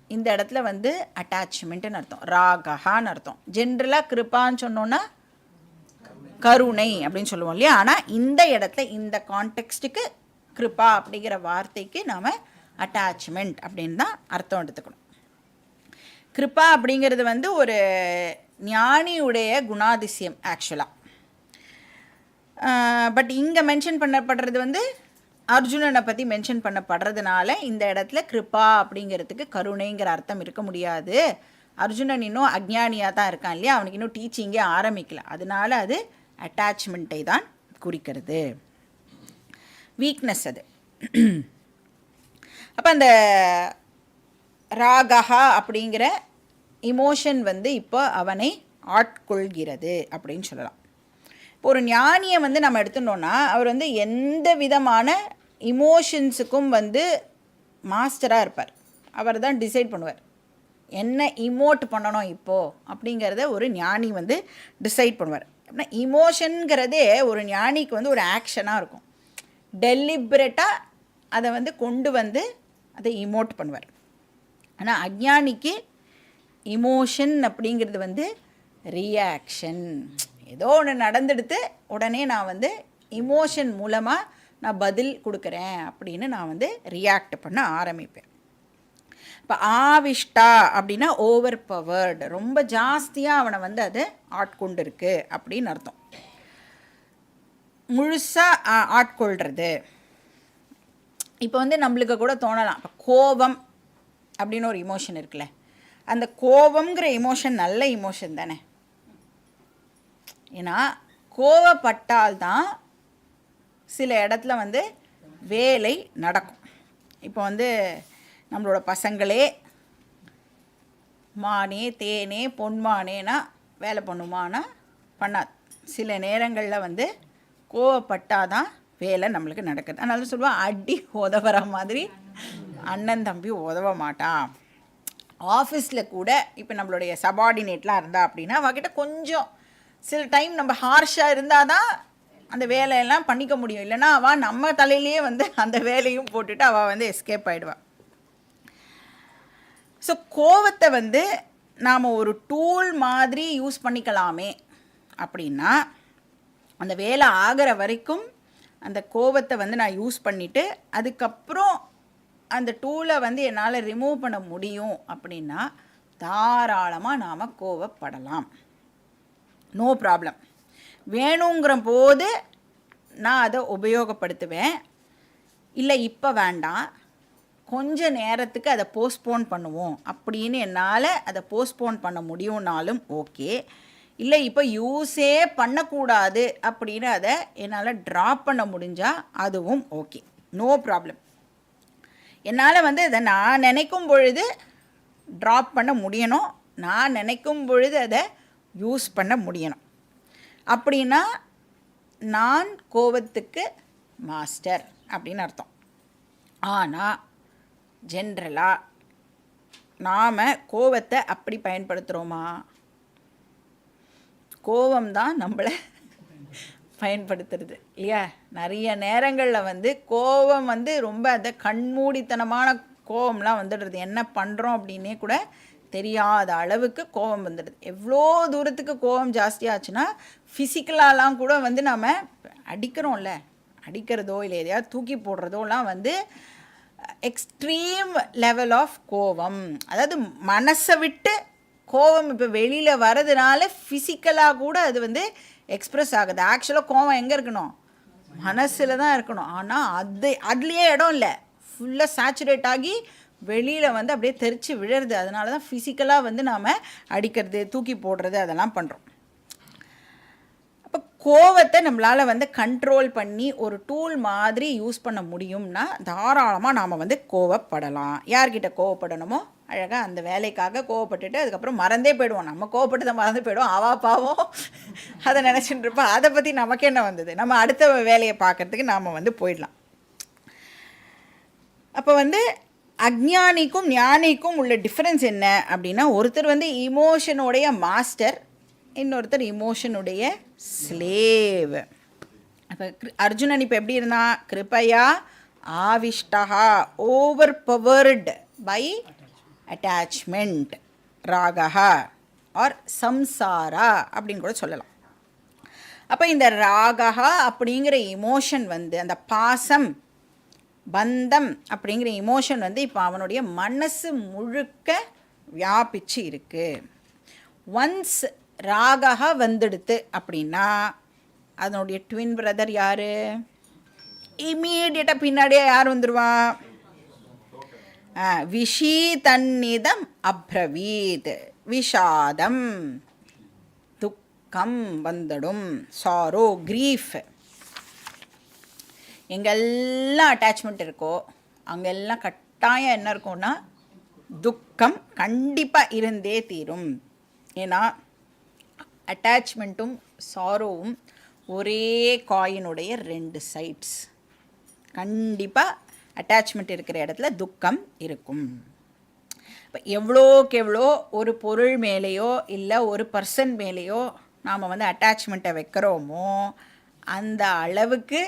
இந்த இடத்துல வந்து அட்டாச்மெண்ட்டுன்னு அர்த்தம், ராகஹான்னு அர்த்தம். ஜென்ரலாக கிருபான்னு சொன்னோன்னா கருணை அப்படின்னு சொல்லுவோம் இல்லையா. ஆனால் இந்த இடத்துல இந்த கான்டெக்ஸ்ட்டுக்கு கிருபா அப்படிங்கிற வார்த்தைக்கு நாம் அட்டாச்மெண்ட் அப்படின்னு தான் அர்த்தம் எடுத்துக்கணும். கிருபா அப்படிங்கிறது வந்து ஒரு ஞானியுடைய குணாதிசயம் ஆக்சுவலாக. பட் இங்கே மென்ஷன் பண்ணப்படுறது வந்து அர்ஜுனனை பற்றி மென்ஷன் பண்ணப்படுறதுனால இந்த இடத்துல கிருபா அப்படிங்கிறதுக்கு கருணைங்கிற அர்த்தம் இருக்க முடியாது. அர்ஜுனன் இன்னும் அஜ்ஞானியாக தான் இருக்கான் இல்லையா, அவனுக்கு இன்னும் டீச்சிங்கே ஆரம்பிக்கல, அதனால அது அட்டாச்மெண்ட்டை தான் குறிக்கிறது, வீக்னஸ் அது. அப்போ அந்த ராகஹா அப்படிங்கிற இமோஷன் வந்து இப்போ அவனை ஆட்கொள்கிறது அப்படின்னு சொல்லலாம். இப்போ ஒரு ஞானியை வந்து நம்ம எடுத்துட்டோன்னா அவர் வந்து எந்த விதமான இமோஷன்ஸுக்கும் வந்து மாஸ்டராக இருப்பார். அவர் தான் டிசைட் பண்ணுவார் என்ன இமோட் பண்ணணும் இப்போது அப்படிங்கிறத ஒரு ஞானி வந்து டிசைட் பண்ணுவார். அப்படின்னா இமோஷனுங்கிறதே ஒரு ஞானிக்கு வந்து ஒரு ஆக்ஷனாக இருக்கும். டெலிபரேட்டாக அதை வந்து கொண்டு வந்து அதை இமோட் பண்ணுவார். ஆனால் அஞ்ஞானிக்கு இமோஷன் அப்படிங்கிறது வந்து ரியாக்ஷன். ஏதோ ஒன்று நடந்துடுத்து உடனே நான் வந்து இமோஷன் மூலமாக நான் பதில் கொடுக்குறேன் அப்படின்னு நான் வந்து ரியாக்ட் பண்ண ஆரம்பிப்பேன். இப்போ ஆவிஷ்டா அப்படின்னா ஓவர் பவர்டு, ரொம்ப ஜாஸ்தியாக அவனை வந்து அது ஆட்கொண்டு இருக்கு அப்படின்னு அர்த்தம். முழுசாக ஆட்கொள்கிறது. இப்போ வந்து நம்மளுக்கு கூட தோணலாம், இப்போ கோபம் அப்படின்னு ஒரு இமோஷன் இருக்குல்ல, அந்த கோபம்ங்கிற இமோஷன் நல்ல இமோஷன் தானே. ஏன்னா கோவப்பட்டால்தான் சில இடத்துல வந்து வேலை நடக்கும். இப்போ வந்து நம்மளோட பசங்களே மானே தேனே பொன்மானேனா வேலை பண்ணுமானா பண்ணாது. சில நேரங்களில் வந்து கோவப்பட்டாதான் வேலை நம்மளுக்கு நடக்குது. அதனால சொல்லுவாள், அடி உதவுற மாதிரி அண்ணன் தம்பி உதவ மாட்டான். ஆஃபீஸில் கூட இப்போ நம்மளுடைய சபார்டினேட்லாம் இருந்தா அப்படின்னா அவகிட்ட கொஞ்சம் சில டைம் நம்ம ஹார்ஷாக இருந்தால் தான் அந்த வேலையெல்லாம் பண்ணிக்க முடியும். இல்லைனா அவள் நம்ம தலையிலேயே வந்து அந்த வேலையும் போட்டுட்டு அவள் வந்து எஸ்கேப் ஆகிடுவாள். ஸோ கோவத்தை வந்து நாம் ஒரு டூல் மாதிரி யூஸ் பண்ணிக்கலாமே அப்படின்னா, அந்த வேலை ஆகிற வரைக்கும் அந்த கோவத்தை வந்து நான் யூஸ் பண்ணிவிட்டு அதுக்கப்புறம் அந்த டூலை வந்து என்னால் ரிமூவ் பண்ண முடியும் அப்படின்னா தாராளமாக நாம் கோவப்படலாம், நோ ப்ராப்ளம். வேணுங்கிற போது நான் அதை உபயோகப்படுத்துவேன். இல்லை இப்போ வேண்டாம், கொஞ்ச நேரத்துக்கு அதை போஸ்ட்போன் பண்ணுவோம் அப்படின்னு என்னால் அதை போஸ்ட்போன் பண்ண முடியும்னாலும் ஓகே. இல்லை இப்போ யூஸே பண்ணக்கூடாது அப்படின்னு அதை என்னால் ட்ராப் பண்ண முடிஞ்சால் அதுவும் ஓகே, நோ ப்ராப்ளம். என்னால் வந்து அதை நான் நினைக்கும் பொழுது ட்ராப் பண்ண முடியணும், நான் நினைக்கும் பொழுது அதை யூஸ் பண்ண முடியணும். அப்படின்னா நான் கோபத்துக்கு மாஸ்டர் அப்படின்னு அர்த்தம். ஆனால் ஜென்ரலாக நாம் கோபத்தை அப்படி பயன்படுத்துகிறோமா? கோபம்தான் நம்மளை பயன்படுத்துறது இல்லையா? நிறைய நேரங்களில் வந்து கோபம் வந்து ரொம்ப அந்த கண்மூடித்தனமான கோபம்லாம் வந்துடுறது. என்ன பண்ணுறோம் அப்படின்னே கூட தெரியாத அளவுக்கு கோபம் வந்துடுது. எவ்வளோ தூரத்துக்கு கோபம் ஜாஸ்தியாச்சுன்னா ஃபிசிக்கலாலாம் கூட வந்து நம்ம அடிக்கிறோம்ல, அடிக்கிறதோ இல்லை எதையாவது தூக்கி போடுறதோலாம் வந்து எக்ஸ்ட்ரீம் லெவல் ஆஃப் கோபம். அதாவது மனசை விட்டு கோபம் இப்போ வெளியில் வரதுனால ஃபிசிக்கலாக கூட அது வந்து எக்ஸ்ப்ரெஸ் ஆகுது. ஆக்சுவலாக கோபம் எங்கே இருக்கணும்? மனசில் தான் இருக்கணும். ஆனால் அதுலேயே இடம் இல்லை, ஃபுல்லாக சேச்சுரேட் ஆகி வெளியில் வந்து அப்படியே தெரிச்சு விழுறது. அதனால தான் ஃபிசிக்கலாக வந்து நாம் அடிக்கிறது, தூக்கி போடுறது அதெல்லாம் பண்ணுறோம். அப்போ கோவத்தை நம்மளால் வந்து கண்ட்ரோல் பண்ணி ஒரு டூல் மாதிரி யூஸ் பண்ண முடியும்னா தாராளமாக நாம் வந்து கோவப்படலாம். யார்கிட்ட கோவப்படணுமோ அழகாக அந்த வேலைக்காக கோவப்பட்டுட்டு அதுக்கப்புறம் மறந்தே போயிடுவோம். நம்ம கோவப்பட்டு தான் மறந்து போயிடுவோம். அவா பாவம் அதை நினச்சிட்டு இருப்போம். அதை பற்றி நமக்கு என்ன வந்தது, நம்ம அடுத்த வேலையை பார்க்குறதுக்கு நாம் வந்து போயிடலாம். அப்போ வந்து அஜ்ஞானிக்கும் ஞானிக்கும் உள்ள டிஃப்ரென்ஸ் என்ன அப்படின்னா, ஒருத்தர் வந்து இமோஷனுடைய மாஸ்டர், இன்னொருத்தர் இமோஷனுடைய ஸ்லேவ். அப்போ அர்ஜுனன் இப்போ எப்படி இருந்தான்? கிருபையா ஆவிஷ்டா, ஓவர் பவர்டு பை அட்டாச்மெண்ட், ராகா ஆர் சம்சாரா அப்படின்னு கூட சொல்லலாம். அப்போ இந்த ராகா அப்படிங்கிற இமோஷன் வந்து அந்த பாசம் பந்தம் அப்படிங்கிற இமோஷன் வந்து இப்போ அவனுடைய மனசு முழுக்க வியாபிச்சு இருக்கு. ஒன்ஸ் ராகா வந்துடுத்து அப்படின்னா அதனுடைய ட்வின் பிரதர் யார்? இம்மீடியட்டாக பின்னாடியே யார் வந்துடுவான்? விஷீ தன்னிதம் அப்ரவீத், விஷாதம் துக்கம் வந்துடும், சாரோ கிரீஃப். எங்கெல்லாம் அட்டாச்மெண்ட் இருக்கோ அங்கெல்லாம் கட்டாயம் என்ன இருக்கும்னா துக்கம் கண்டிப்பாக இருந்தே தீரும். ஏன்னா அட்டாச்மெண்ட்டும் சாரோவும் ஒரே காயினுடைய 2 சைட்ஸ். கண்டிப்பாக அட்டாச்மெண்ட் இருக்கிற இடத்துல துக்கம் இருக்கும். இப்போ எவ்வளோக்கு எவ்வளோ ஒரு பொருள் மேலேயோ இல்லை ஒரு பர்சன் மேலேயோ நாம் வந்து அட்டாச்மெண்ட்டை வைக்கிறோமோ அந்த அளவுக்கு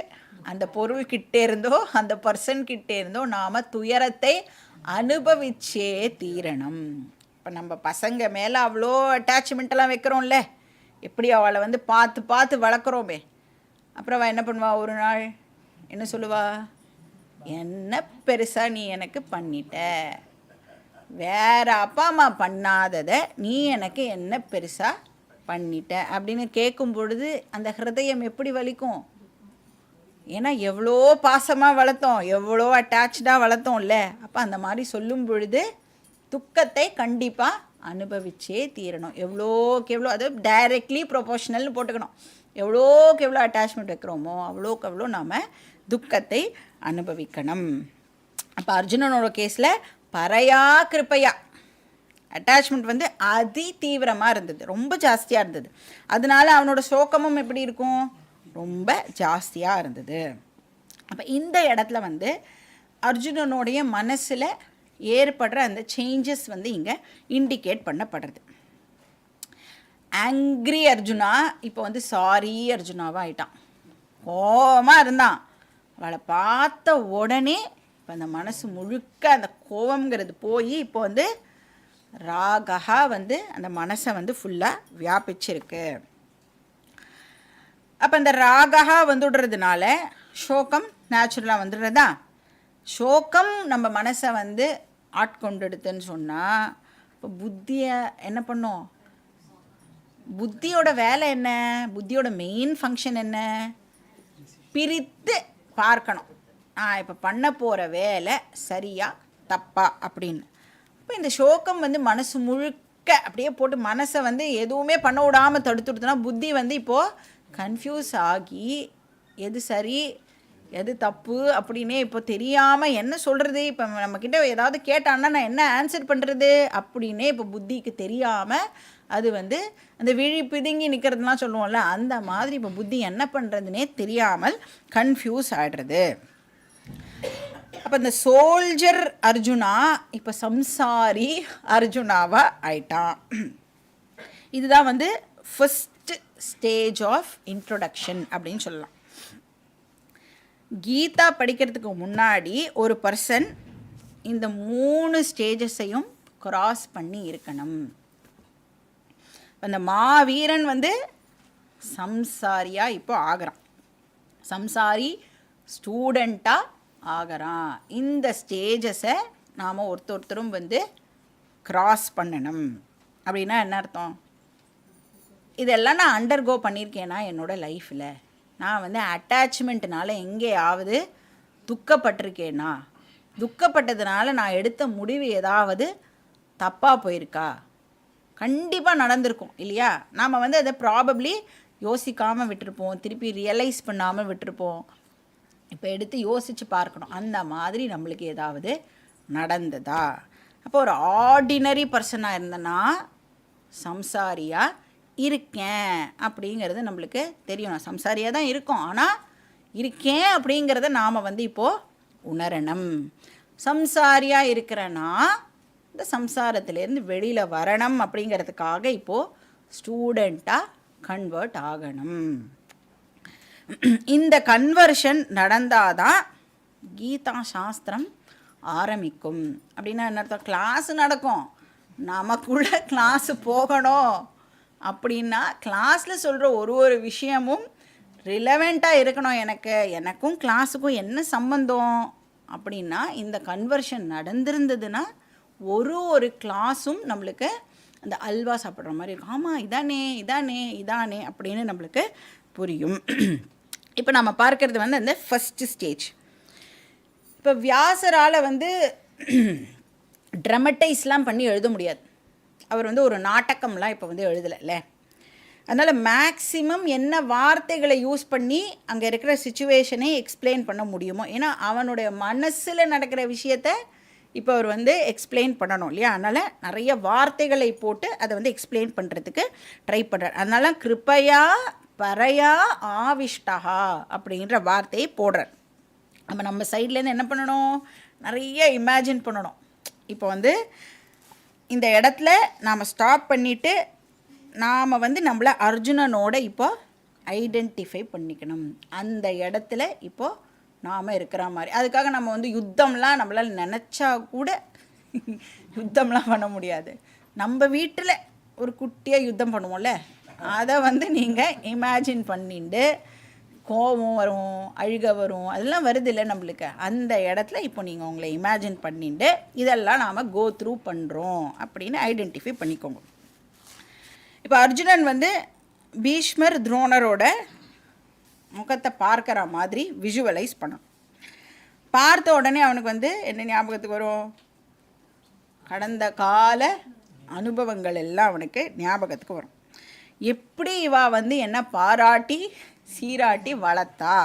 அந்த பொருள்கிட்டே இருந்தோ அந்த பர்சன்கிட்டே இருந்தோ நாம் துயரத்தை அனுபவிச்சே தீரணும். இப்போ நம்ம பசங்க மேலே அவ்வளோ அட்டாச்மெண்ட்டெல்லாம் வைக்கிறோம்ல, எப்படி அவளை வந்து பார்த்து பார்த்து வளர்க்குறோமே, அப்புறம் அவள் என்ன பண்ணுவா? ஒரு நாள் என்ன சொல்லுவா? என்ன பெருசாக நீ எனக்கு பண்ணிட்ட, வேற அப்பா அம்மா பண்ணாததை நீ எனக்கு என்ன பெருசாக பண்ணிட்ட அப்படின்னு கேட்கும் பொழுது அந்த ஹிருதயம் எப்படி வலிக்கும்? ஏன்னா எவ்வளோ பாசமாக வளர்த்தோம், எவ்வளோ அட்டாச்சாக வளர்த்தோம்ல. அப்போ அந்த மாதிரி சொல்லும் பொழுது துக்கத்தை கண்டிப்பாக அனுபவிச்சே தீரணும். எவ்வளோக்கு எவ்வளோ, அது டைரெக்ட்லி ப்ரொபோஷனல்னு போட்டுக்கணும். எவ்வளோக்கு எவ்வளோ அட்டாச்மெண்ட் வைக்கிறோமோ அவ்வளோக்கு எவ்வளோ நாம் துக்கத்தை அனுபவிக்கணும். அப்போ அர்ஜுனனோட கேஸில் பரையா கிருப்பையா அட்டாச்மெண்ட் வந்து அதி தீவிரமாக இருந்தது, ரொம்ப ஜாஸ்தியாக இருந்தது. அதனால அவனோட சோகமும் எப்படி இருக்கும்? ரொம்ப ஜாஸ்தியாக இருந்தது. அப்போ இந்த இடத்துல வந்து அர்ஜுனனுடைய மனசில் ஏற்படுற அந்த சேஞ்சஸ் வந்து இங்கே இண்டிகேட் பண்ணப்படுறது. ஆங்க்ரி அர்ஜுனா இப்போ வந்து சாரி அர்ஜுனாவாக ஆயிட்டான். கோபமாக இருந்தான், அவளை பார்த்த உடனே இப்போ அந்த மனசு முழுக்க அந்த கோபங்கிறது போய் இப்போ வந்து ராகா வந்து அந்த மனசை வந்து ஃபுல்லாக வியாபிச்சிருக்கு. அப்போ இந்த ராகா வந்துடுறதுனால சோகம் நேச்சுரலாக வந்துடுறதா? சோகம் நம்ம மனசை வந்து ஆட்கொண்டுடுதுன்னு சொன்னால் இப்போ புத்தியை என்ன பண்ணும்? புத்தியோட வேலை என்ன? புத்தியோட மெயின் ஃபங்க்ஷன் என்ன? பிரித்து பார்க்கணும். இப்போ பண்ண போகிற வேலை சரியா தப்பா அப்படின்னு. இப்போ இந்த சோகம் வந்து மனசு முழுக்க அப்படியே போட்டு மனசை வந்து எதுவுமே பண்ண விடாமல் தடுத்துடுதுன்னா புத்தி வந்து இப்போது கன்ஃபியூஸ் ஆகி எது சரி எது தப்பு அப்படின்னே இப்போ தெரியாமல் என்ன சொல்கிறது, இப்போ நம்மக்கிட்ட ஏதாவது கேட்டான்னா நான் என்ன ஆன்சர் பண்ணுறது அப்படின்னே இப்போ புத்திக்கு தெரியாமல் அது வந்து அந்த விழி பிதுங்கி நிற்கிறதுலாம் சொல்லுவோம்ல, அந்த மாதிரி இப்போ புத்தி என்ன பண்ணுறதுனே தெரியாமல் கன்ஃபியூஸ் ஆகிடுறது. அப்போ இந்த சோல்ஜர் அர்ஜுனா இப்போ சம்சாரி அர்ஜுனாவாக ஆயிட்டான். இதுதான் வந்து ஃபஸ்ட்டு ஸ்டேஜ் ஆஃப் இன்ட்ரொடக்ஷன் அப்படின்னு சொல்லலாம். கீதா படிக்கிறதுக்கு முன்னாடி ஒரு பர்சன் இந்த 3 ஸ்டேஜஸையும் கிராஸ் பண்ணி இருக்கணும். அந்த மாவீரன் வந்து சம்சாரியாக இப்போ ஆகிறான், சம்சாரி ஸ்டூடெண்ட்டாக ஆகிறான். இந்த ஸ்டேஜஸை நாம் ஒருத்தரும் வந்து கிராஸ் பண்ணணும். அப்படின்னா என்ன அர்த்தம்? இதெல்லாம் நான் அண்டர்கோ பண்ணியிருக்கேனா என்னோடய லைஃப்பில்? நான் வந்து அட்டாச்மெண்ட்னால எங்கேயாவது துக்கப்பட்டிருக்கேனா? துக்கப்பட்டதுனால நான் எடுத்த முடிவு ஏதாவது தப்பாக போயிருக்கா? கண்டிப்பாக நடந்திருக்கும் இல்லையா? நாம் வந்து அதை ப்ராபப்ளி யோசிக்காமல் விட்டுருப்போம், திருப்பி ரியலைஸ் பண்ணாமல் விட்டுருப்போம். இப்போ எடுத்து யோசித்து பார்க்கணும், அந்த மாதிரி நம்மளுக்கு ஏதாவது நடந்ததா? அப்போ ஒரு ஆர்டினரி பர்சனாக இருந்தேன்னா சம்சாரியாக இருக்கேன் அப்படிங்கிறது நம்மளுக்கு தெரியும். நான் சம்சாரியாக தான் இருக்கோம், ஆனால் இருக்கேன் அப்படிங்கிறத நாம் வந்து இப்போது உணரணும். சம்சாரியாக இருக்கிறேன்னா இந்த சம்சாரத்திலேருந்து வெளியில் வரணும் அப்படிங்கிறதுக்காக இப்போது ஸ்டூடெண்ட்டாக கன்வெர்ட் ஆகணும். இந்த கன்வர்ஷன் நடந்தால் தான் கீதா சாஸ்திரம் ஆரம்பிக்கும். அப்படின்னா என்ன அர்த்தம்? கிளாஸு நடக்கும், நமக்குள்ள கிளாஸு போகணும். அப்படின்னா கிளாஸில் சொல்கிற ஒரு விஷயமும் ரிலவெண்ட்டாக இருக்கணும். எனக்கும் கிளாஸுக்கும் என்ன சம்பந்தம் அப்படின்னா, இந்த கன்வர்ஷன் நடந்திருந்ததுன்னா ஒரு கிளாஸும் நம்மளுக்கு அந்த அல்வா சாப்பிட்ற மாதிரி இருக்கும். ஆமாம், இதானே இதானே இதானே அப்படின்னு நம்மளுக்கு புரியும். இப்போ நம்ம பார்க்கறது வந்து அந்த ஃபஸ்ட்டு ஸ்டேஜ். இப்போ வியாசரால் வந்து ட்ரமட்டைஸ்லாம் பண்ணி எழுத முடியாது. அவர் வந்து ஒரு நாடகம்லாம் இப்போ வந்து எழுதலைல்ல. அதனால் மேக்ஸிமம் என்ன வார்த்தைகளை யூஸ் பண்ணி அங்கே இருக்கிற சிச்சுவேஷனை எக்ஸ்பிளைன் பண்ண முடியுமோ, ஏன்னா அவனுடைய மனசில் நடக்கிற விஷயத்த இப்போ அவர் வந்து எக்ஸ்பிளைன் பண்ணணும் இல்லையா? அதனால் நிறைய வார்த்தைகளை போட்டு அதை வந்து எக்ஸ்பிளைன் பண்ணுறதுக்கு ட்ரை பண்ணுறார். அதனால் கிருப்பையா பரையா ஆவிஷ்டா அப்படின்ற வார்த்தையை போடுறார். நம்ம சைட்லேருந்து என்ன பண்ணணும்? நிறைய இமேஜின் பண்ணணும். இப்போ வந்து இந்த இடத்துல நாம் ஸ்டாப் பண்ணிவிட்டு நாம் வந்து நம்மளை அர்ஜுனனோட இப்போ ஐடென்டிஃபை பண்ணிக்கணும். அந்த இடத்துல இப்போது நாம் இருக்கிற மாதிரி. அதுக்காக நம்ம வந்து யுத்தம்லாம் நம்மளால் நினச்சா கூட யுத்தம்லாம் பண்ண முடியாது. நம்ம வீட்டில் ஒரு குட்டியாக யுத்தம் பண்ணுவோம்ல, அதை வந்து நீங்கள் இமேஜின் பண்ணிட்டு கோபம் வரும், அழுக வரும், அதெல்லாம் வருது இல்லை நம்மளுக்கு. அந்த இடத்துல இப்போ நீங்கள் உங்களை இமேஜின் பண்ணிட்டு இதெல்லாம் நாம் கோ த்ரூ பண்ணுறோம் அப்படின்னு ஐடென்டிஃபை பண்ணிக்கோங்க. இப்போ அர்ஜுனன் வந்து பீஷ்மர் துரோணரோட முகத்தை பார்க்குற மாதிரி விஷுவலைஸ் பண்ணணும். பார்த்த உடனே அவனுக்கு வந்து என்ன ஞாபகத்துக்கு வரும்? கடந்த கால அனுபவங்கள் எல்லாம் அவனுக்கு ஞாபகத்துக்கு வரும். எப்படி இவா வந்து என்ன பாராட்டி சீராட்டி வளர்த்தா.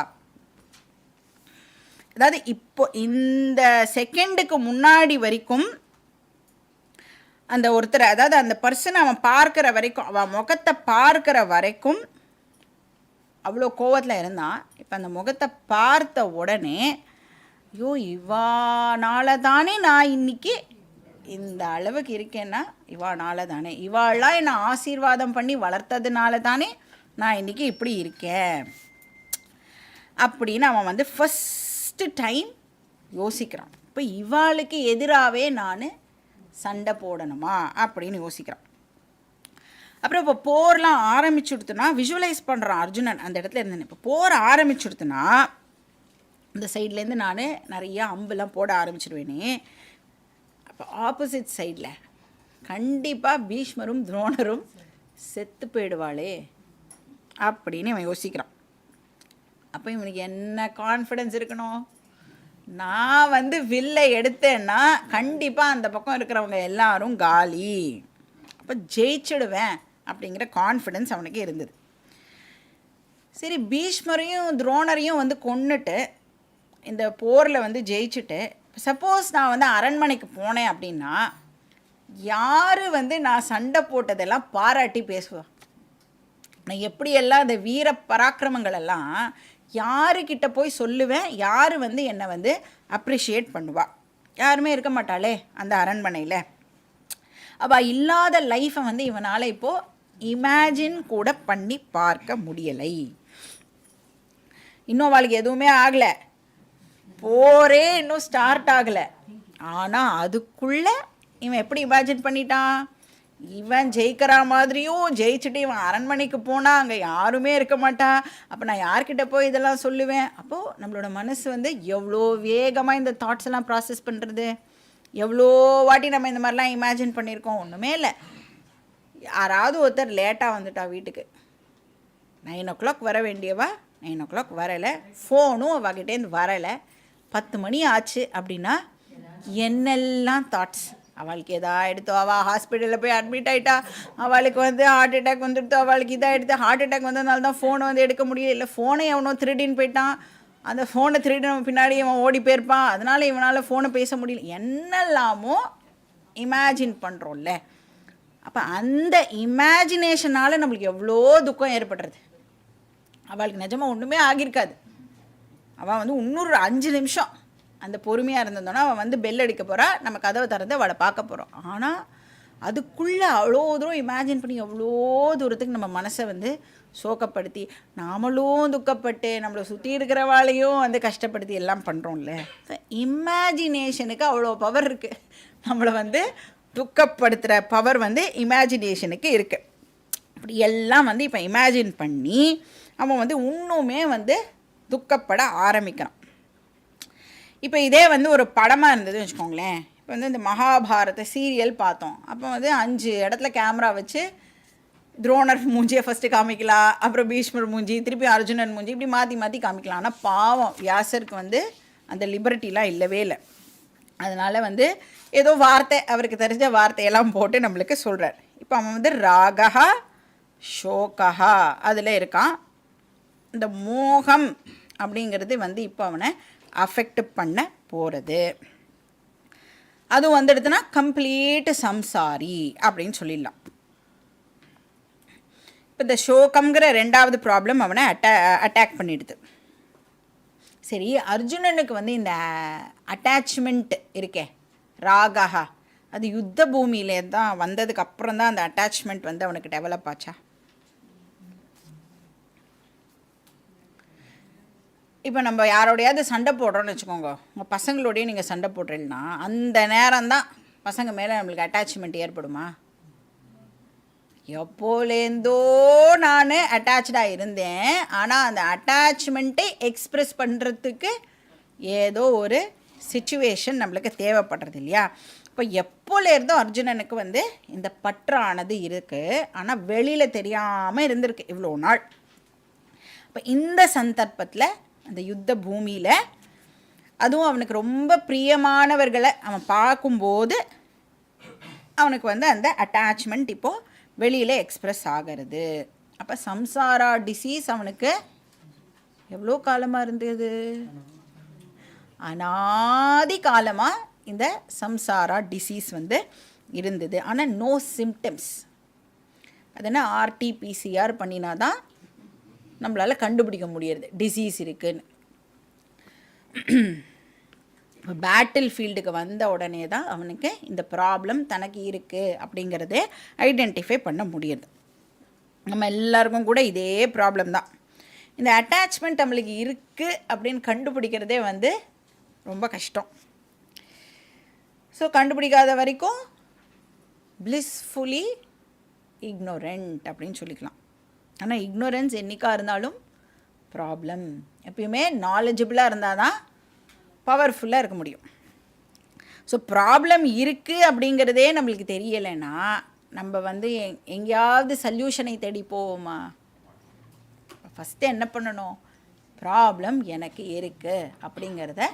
அதாவது இப்போ இந்த செகண்டுக்கு முன்னாடி வரைக்கும் அந்த ஒருத்தரை, அதாவது அந்த பர்சனை அவன் பார்க்குற வரைக்கும், அவன் முகத்தை பார்க்குற வரைக்கும் அவ்வளோ கோவத்தில் இருந்தான். இப்போ அந்த முகத்தை பார்த்த உடனே, ஐயோ இவானால தானே நான் இன்னைக்கு இந்த அளவுக்கு இருக்கேன்னா இவானால தானே, இவாளாக என்னை ஆசீர்வாதம் பண்ணி வளர்த்ததுனால தானே நான் இன்றைக்கி இப்படி இருக்கேன் அப்படின்னு அவன் வந்து ஃபஸ்ட்டு டைம் யோசிக்கிறான். இப்போ இவாளுக்கு எதிராகவே நான் சண்டை போடணுமா அப்படின்னு யோசிக்கிறான். அப்புறம் இப்போ போர்லாம் ஆரம்பிச்சுடுத்துனா விஷுவலைஸ் பண்ணுறான் அர்ஜுனன் அந்த இடத்துல இருந்தேன். இப்போ போர் ஆரம்பிச்சுடுத்துனா இந்த சைட்லேருந்து நான் நிறையா அம்புலாம் போட ஆரம்பிச்சிடுவேனே, அப்போ ஆப்போசிட் சைடில் கண்டிப்பாக பீஷ்மரும் துரோணரும் செத்து போயிடுவாளே அப்படின்னு இவன் யோசிக்கிறான். அப்போ இவனுக்கு என்ன கான்ஃபிடென்ஸ் இருக்கணும்? நான் வந்து வில்லை எடுத்தேன்னா கண்டிப்பாக அந்த பக்கம் இருக்கிறவங்க எல்லாரும் காலி, அப்போ ஜெயிச்சிடுவேன் அப்படிங்கிற கான்ஃபிடென்ஸ் அவனுக்கு இருந்தது. சரி, பீஷ்மரையும் துரோணரையும் வந்து கொன்னுட்டு இந்த போரில் வந்து ஜெயிச்சுட்டு சப்போஸ் நான் வந்து அரண்மனைக்கு போனேன் அப்படின்னா யார் வந்து நான் சண்டை போட்டதெல்லாம் பாராட்டி பேசுவேன்? நான் எப்படியெல்லாம் அந்த வீர பராக்கிரமங்கள் எல்லாம் யாருக்கிட்ட போய் சொல்லுவேன்? யார் வந்து என்னை வந்து அப்ரிஷியேட் பண்ணுவா? யாருமே இருக்க மாட்டாளே அந்த அரண்மனையில். அவள் இல்லாத லைஃப்பை வந்து இவனால் இப்போது இமேஜின் கூட பண்ணி பார்க்க முடியலை. இன்னும் அவளுக்கு எதுவுமே ஆகலை, போரே இன்னும் ஸ்டார்ட் ஆகலை. ஆனால் அதுக்குள்ளே இவன் எப்படி இமேஜின் பண்ணிட்டான், இவன் ஜெயிக்கிற மாதிரியும் ஜெயிச்சுட்டு இவன் அரண்மனைக்கு போனால் அங்கே யாருமே இருக்க மாட்டா, அப்போ நான் யார்கிட்ட போய் இதெல்லாம் சொல்லுவேன். அப்போது நம்மளோட மனசு வந்து எவ்வளோ வேகமாக இந்த தாட்ஸ் எல்லாம் ப்ராசஸ் பண்ணுறது. எவ்வளோ வாட்டி நம்ம இந்த மாதிரிலாம் இமேஜின் பண்ணியிருக்கோம். ஒன்றுமே இல்லை, யாராவது ஒருத்தர் லேட்டாக வந்துட்டா வீட்டுக்கு, 9 o'clock வர வேண்டியவா 9 o'clock வரலை, ஃபோனும் அவகிட்டேருந்து வரலை, 10 மணி ஆச்சு அப்படின்னா என்னெல்லாம் தாட்ஸ். அவளுக்கு எதாவது எடுத்தோ, அவள் ஹாஸ்பிட்டலில் போய் அட்மிட் ஆகிட்டா, அவளுக்கு வந்து ஹார்ட் அட்டாக் வந்துடுத்தோ, அவளுக்கு இதாக எடுத்து ஹார்ட் அட்டாக் வந்ததுனால தான் ஃபோனை வந்து எடுக்க முடியல, இல்லை ஃபோனை எவனோ திருடின்னு போயிட்டான், அந்த ஃபோனை திருடின பின்னாடி இவன் ஓடி போயிருப்பான், அதனால் இவனால் ஃபோனை பேச முடியல, என்னெல்லாமோ இமேஜின் பண்ணுறோம்ல. அப்போ அந்த இமேஜினேஷனால் நம்மளுக்கு எவ்வளோ துக்கம் ஏற்படுறது. அவளுக்கு நிஜமாக ஒன்றுமே ஆகியிருக்காது. அவள் வந்து இன்னொரு 5 நிமிஷம் அந்த பொறுமையாக இருந்ததோன்னா அவள் வந்து பெல் அடிக்க போகிறா, நம்ம கதவை திறந்து அவளை பார்க்க போகிறோம். ஆனால் அதுக்குள்ளே அவ்வளோ தூரம் இமேஜின் பண்ணி எவ்வளோ தூரத்துக்கு நம்ம மனசை வந்து சோகப்படுத்தி, நாமளும் துக்கப்பட்டு நம்மளை சுற்றி இருக்கிறவாளையும் வந்து கஷ்டப்படுத்தி எல்லாம் பண்ணுறோம்ல. இமேஜினேஷனுக்கு அவ்வளோ பவர் இருக்குது. நம்மளை வந்து துக்கப்படுத்துகிற பவர் வந்து இமேஜினேஷனுக்கு இருக்குது. அப்படி எல்லாம் வந்து இப்போ இமேஜின் பண்ணி அவன் வந்து இன்னுமே வந்து துக்கப்பட ஆரம்பிக்கிறான். இப்போ இதே வந்து ஒரு படமாக இருந்ததுன்னு வச்சுக்கோங்களேன். இப்போ வந்து இந்த மகாபாரத சீரியல் பார்த்தோம். அப்போ வந்து 5 இடத்துல கேமரா வச்சு துரோணர் மூஞ்சியை ஃபஸ்ட்டு காமிக்கலாம், அப்புறம் பீஷ்மர் மூஞ்சி, திருப்பி அர்ஜுனன் மூஞ்சி, இப்படி மாற்றி மாற்றி காமிக்கலாம். ஆனால் பாவம் வியாசருக்கு வந்து அந்த லிபர்ட்டிலாம் இல்லவே இல்லை. அதனால் வந்து ஏதோ வார்த்தை, அவருக்கு தெரிஞ்ச வார்த்தையெல்லாம் போட்டு நம்மளுக்கு சொல்கிறார். இப்போ அவன் வந்து ராகா ஷோகா அதில் இருக்கான். இந்த மோகம் அப்படிங்கிறது வந்து இப்போ அவனை அஃபெக்ட் பண்ண போகிறது. அது வந்துடுதுன்னா கம்ப்ளீட் சம்சாரி அப்படின்னு சொல்லிடலாம். இப்போ இந்த ஷோகம்ங்கிற 2வது ப்ராப்ளம் அவனை அட்டாக் பண்ணிடுது. சரி, அர்ஜுனனுக்கு வந்து இந்த அட்டாச்மெண்ட் இருக்கே ராகா, அது யுத்த பூமியிலே தான் வந்ததுக்கு அப்புறம் தான் அந்த அட்டாச்மெண்ட் வந்து அவனுக்கு டெவலப் ஆச்சா? இப்போ நம்ம யாரோடையாவது சண்டை போடுறோன்னு வச்சுக்கோங்க, உங்கள் பசங்களோடையே நீங்கள் சண்டை போடுறீங்கன்னா அந்த நேரம்தான் பசங்க மேலே நம்மளுக்கு அட்டாச்மெண்ட் ஏற்படுமா? எப்போலேருந்தோ நான் அட்டாச்சாக இருந்தேன், ஆனால் அந்த அட்டாச்மெண்ட்டை எக்ஸ்ப்ரெஸ் பண்ணுறதுக்கு ஏதோ ஒரு சிச்சுவேஷன் நம்மளுக்கு தேவைப்படுறது இல்லையா? இப்போ எப்போலேருந்தோ அர்ஜுனனுக்கு வந்து இந்த பற்றானது இருக்குது, ஆனால் வெளியில் தெரியாமல் இருந்திருக்கு இவ்வளோ நாள். இப்போ இந்த சந்தர்ப்பத்தில் அந்த யுத்த பூமியில் அதுவும் அவனுக்கு ரொம்ப பிரியமானவர்களை அவன் பார்க்கும்போது அவனுக்கு வந்து அந்த அட்டாச்மெண்ட் இப்போது வெளியில் எக்ஸ்ப்ரெஸ் ஆகிறது. அப்போ சம்சாரா டிசீஸ் அவனுக்கு எவ்வளோ காலமாக இருந்தது? அனாதி காலமாக இந்த சம்சாரா டிசீஸ் வந்து இருந்தது. ஆனால் நோ சிம்டம்ஸ். அது என்ன, ஆர்டிபிசிஆர் பண்ணினா தான் நம்மளால் கண்டுபிடிக்க முடியறது டிசீஸ் இருக்குன்னு. இப்போ பேட்டில் ஃபீல்டுக்கு வந்த உடனே தான் அவனுக்கு இந்த ப்ராப்ளம் தனக்கு இருக்குது அப்படிங்கிறதே ஐடென்டிஃபை பண்ண முடியுது. நம்ம எல்லாருக்கும் கூட இதே ப்ராப்ளம் தான். இந்த அட்டாச்மெண்ட் நம்மளுக்கு இருக்குது அப்படின்னு கண்டுபிடிக்கிறதே வந்து ரொம்ப கஷ்டம். ஸோ கண்டுபிடிக்காத வரைக்கும் blissfully ignorant அப்படின்னு சொல்லிக்கலாம். ஆனால் இக்னோரன்ஸ் என்றைக்காக இருந்தாலும் ப்ராப்ளம். எப்பயுமே நாலேஜபிளாக இருந்தால் தான் பவர்ஃபுல்லாக இருக்க முடியும். ஸோ ப்ராப்ளம் இருக்குது அப்படிங்கிறதே நம்மளுக்கு தெரியலைன்னா நம்ம வந்து எங்கேயாவது சல்யூஷனை தேடி போவோமா? ஃபஸ்ட்டு என்ன பண்ணணும்? ப்ராப்ளம் எனக்கு இருக்குது அப்படிங்கிறத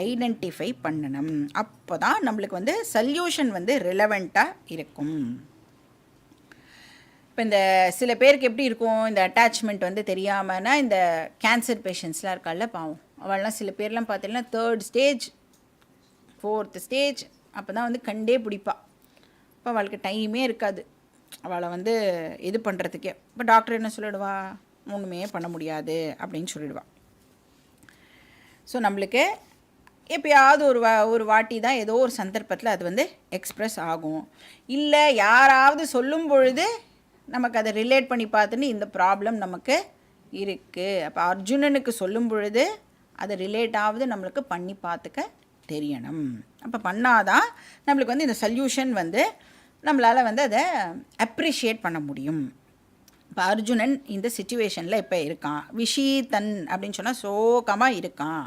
ஐடென்டிஃபை பண்ணணும். அப்போ தான் நம்மளுக்கு வந்து சல்யூஷன் வந்து ரிலவெண்ட்டாக இருக்கும். இப்போ இந்த சில பேருக்கு எப்படி இருக்கும், இந்த அட்டாச்மெண்ட் வந்து தெரியாமன்னா இந்த கேன்சர் பேஷண்ட்ஸ்லாம் இருக்கால பாவம், அவள்லாம் சில பேர்லாம் பார்த்தீங்கன்னா 3rd ஸ்டேஜ் 4th ஸ்டேஜ் அப்போ தான் வந்து கண்டே பிடிப்பா. இப்போ அவளுக்கு டைமே இருக்காது அவளை வந்து இது பண்ணுறதுக்கே. இப்போ டாக்டர் என்ன சொல்லிடுவா? ஒன்றுமே பண்ண முடியாது அப்படின்னு சொல்லிடுவா. ஸோ நம்மளுக்கு எப்பயாவது ஒரு வாட்டி தான் ஏதோ ஒரு சந்தர்ப்பத்தில் அது வந்து எக்ஸ்ப்ரெஸ் ஆகும். இல்லை யாராவது சொல்லும் பொழுது நமக்கு அதை ரிலேட் பண்ணி பார்த்துன்னு இந்த ப்ராப்ளம் நமக்கு இருக்குது. அப்போ அர்ஜுனனுக்கு சொல்லும் பொழுது அதை ரிலேட் ஆகுது நம்மளுக்கு பண்ணி பார்த்துக்க தெரியணும். அப்போ பண்ணாதான் நம்மளுக்கு வந்து இந்த சொல்யூஷன் வந்து நம்மளால் வந்து அதை அப்ரிஷியேட் பண்ண முடியும். இப்போ அர்ஜுனன் இந்த சிச்சுவேஷனில் இப்போ இருக்கான். விஷீதன் அப்படின்னு சொன்னால் சோகமாக இருக்கான்.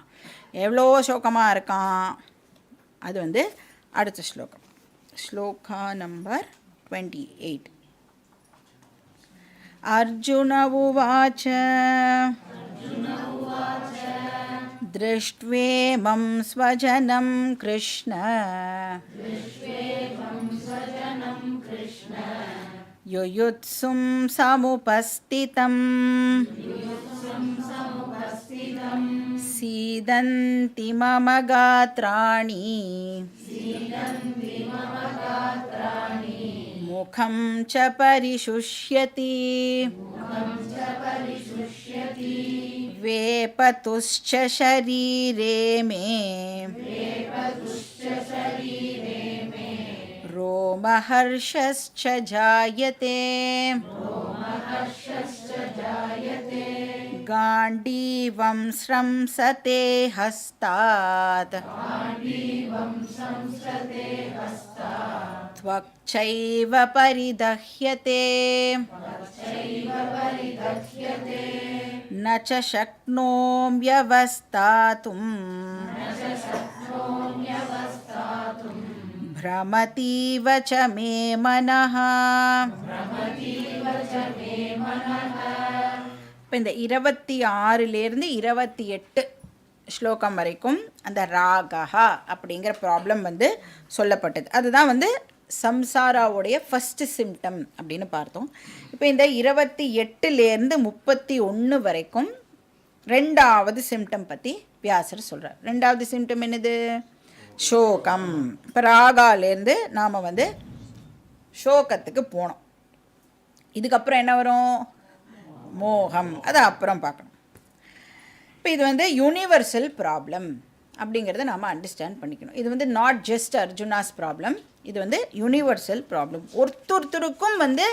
எவ்வளோ சோகமாக இருக்கான் அது வந்து அடுத்த ஸ்லோகம். ஸ்லோகா நம்பர் 28. அர்ஜுன உவாச்ச திருஷ்ட்வேமம் ஸ்வஜனம் கிருஷ்ண யுயுத்சும் சமுபஸ்திதம் சீதந்தி மம காத்ராணி முகம் ச பரிசுஷ்யதி வேபதுஷ்ச ஷரீரே மே ரோமஹர்ஷஸ்ச ஜாயதே காண்டீவம் ஸ்ரம்சதே ஹஸ்தாத் त्वक्चैव परिदह्यते न च शक्नोम्यवस्थातुं भ्रमतीव च मे मनः. இப்போ இந்த 26லேருந்து 28 ஸ்லோகம் வரைக்கும் அந்த ராகா அப்படிங்கிற ப்ராப்ளம் வந்து சொல்லப்பட்டது. அதுதான் வந்து சம்சாராவுடைய ஃபஸ்ட்டு சிம்டம் அப்படின்னு பார்த்தோம். இப்போ இந்த 28லேருந்து 31 வரைக்கும் ரெண்டாவது சிம்டம் பற்றி வியாசர் சொல்கிறார். ரெண்டாவது சிம்டம் என்னது? சோகம். இப்போ ராகாலேருந்து நாம் வந்து சோகத்துக்கு போனோம். இதுக்கப்புறம் என்ன வரும்? மோகம். அதை அப்புறம் பார்க்கணும். இப்போ இது வந்து யூனிவர்சல் ப்ராப்ளம் அப்படிங்கிறத நாம் அண்டர்ஸ்டாண்ட் பண்ணிக்கணும். இது வந்து நாட் ஜஸ்ட் அர்ஜுனாஸ் ப்ராப்ளம், இது வந்து யூனிவர்சல் ப்ராப்ளம். ஒருத்தருக்கும் வந்து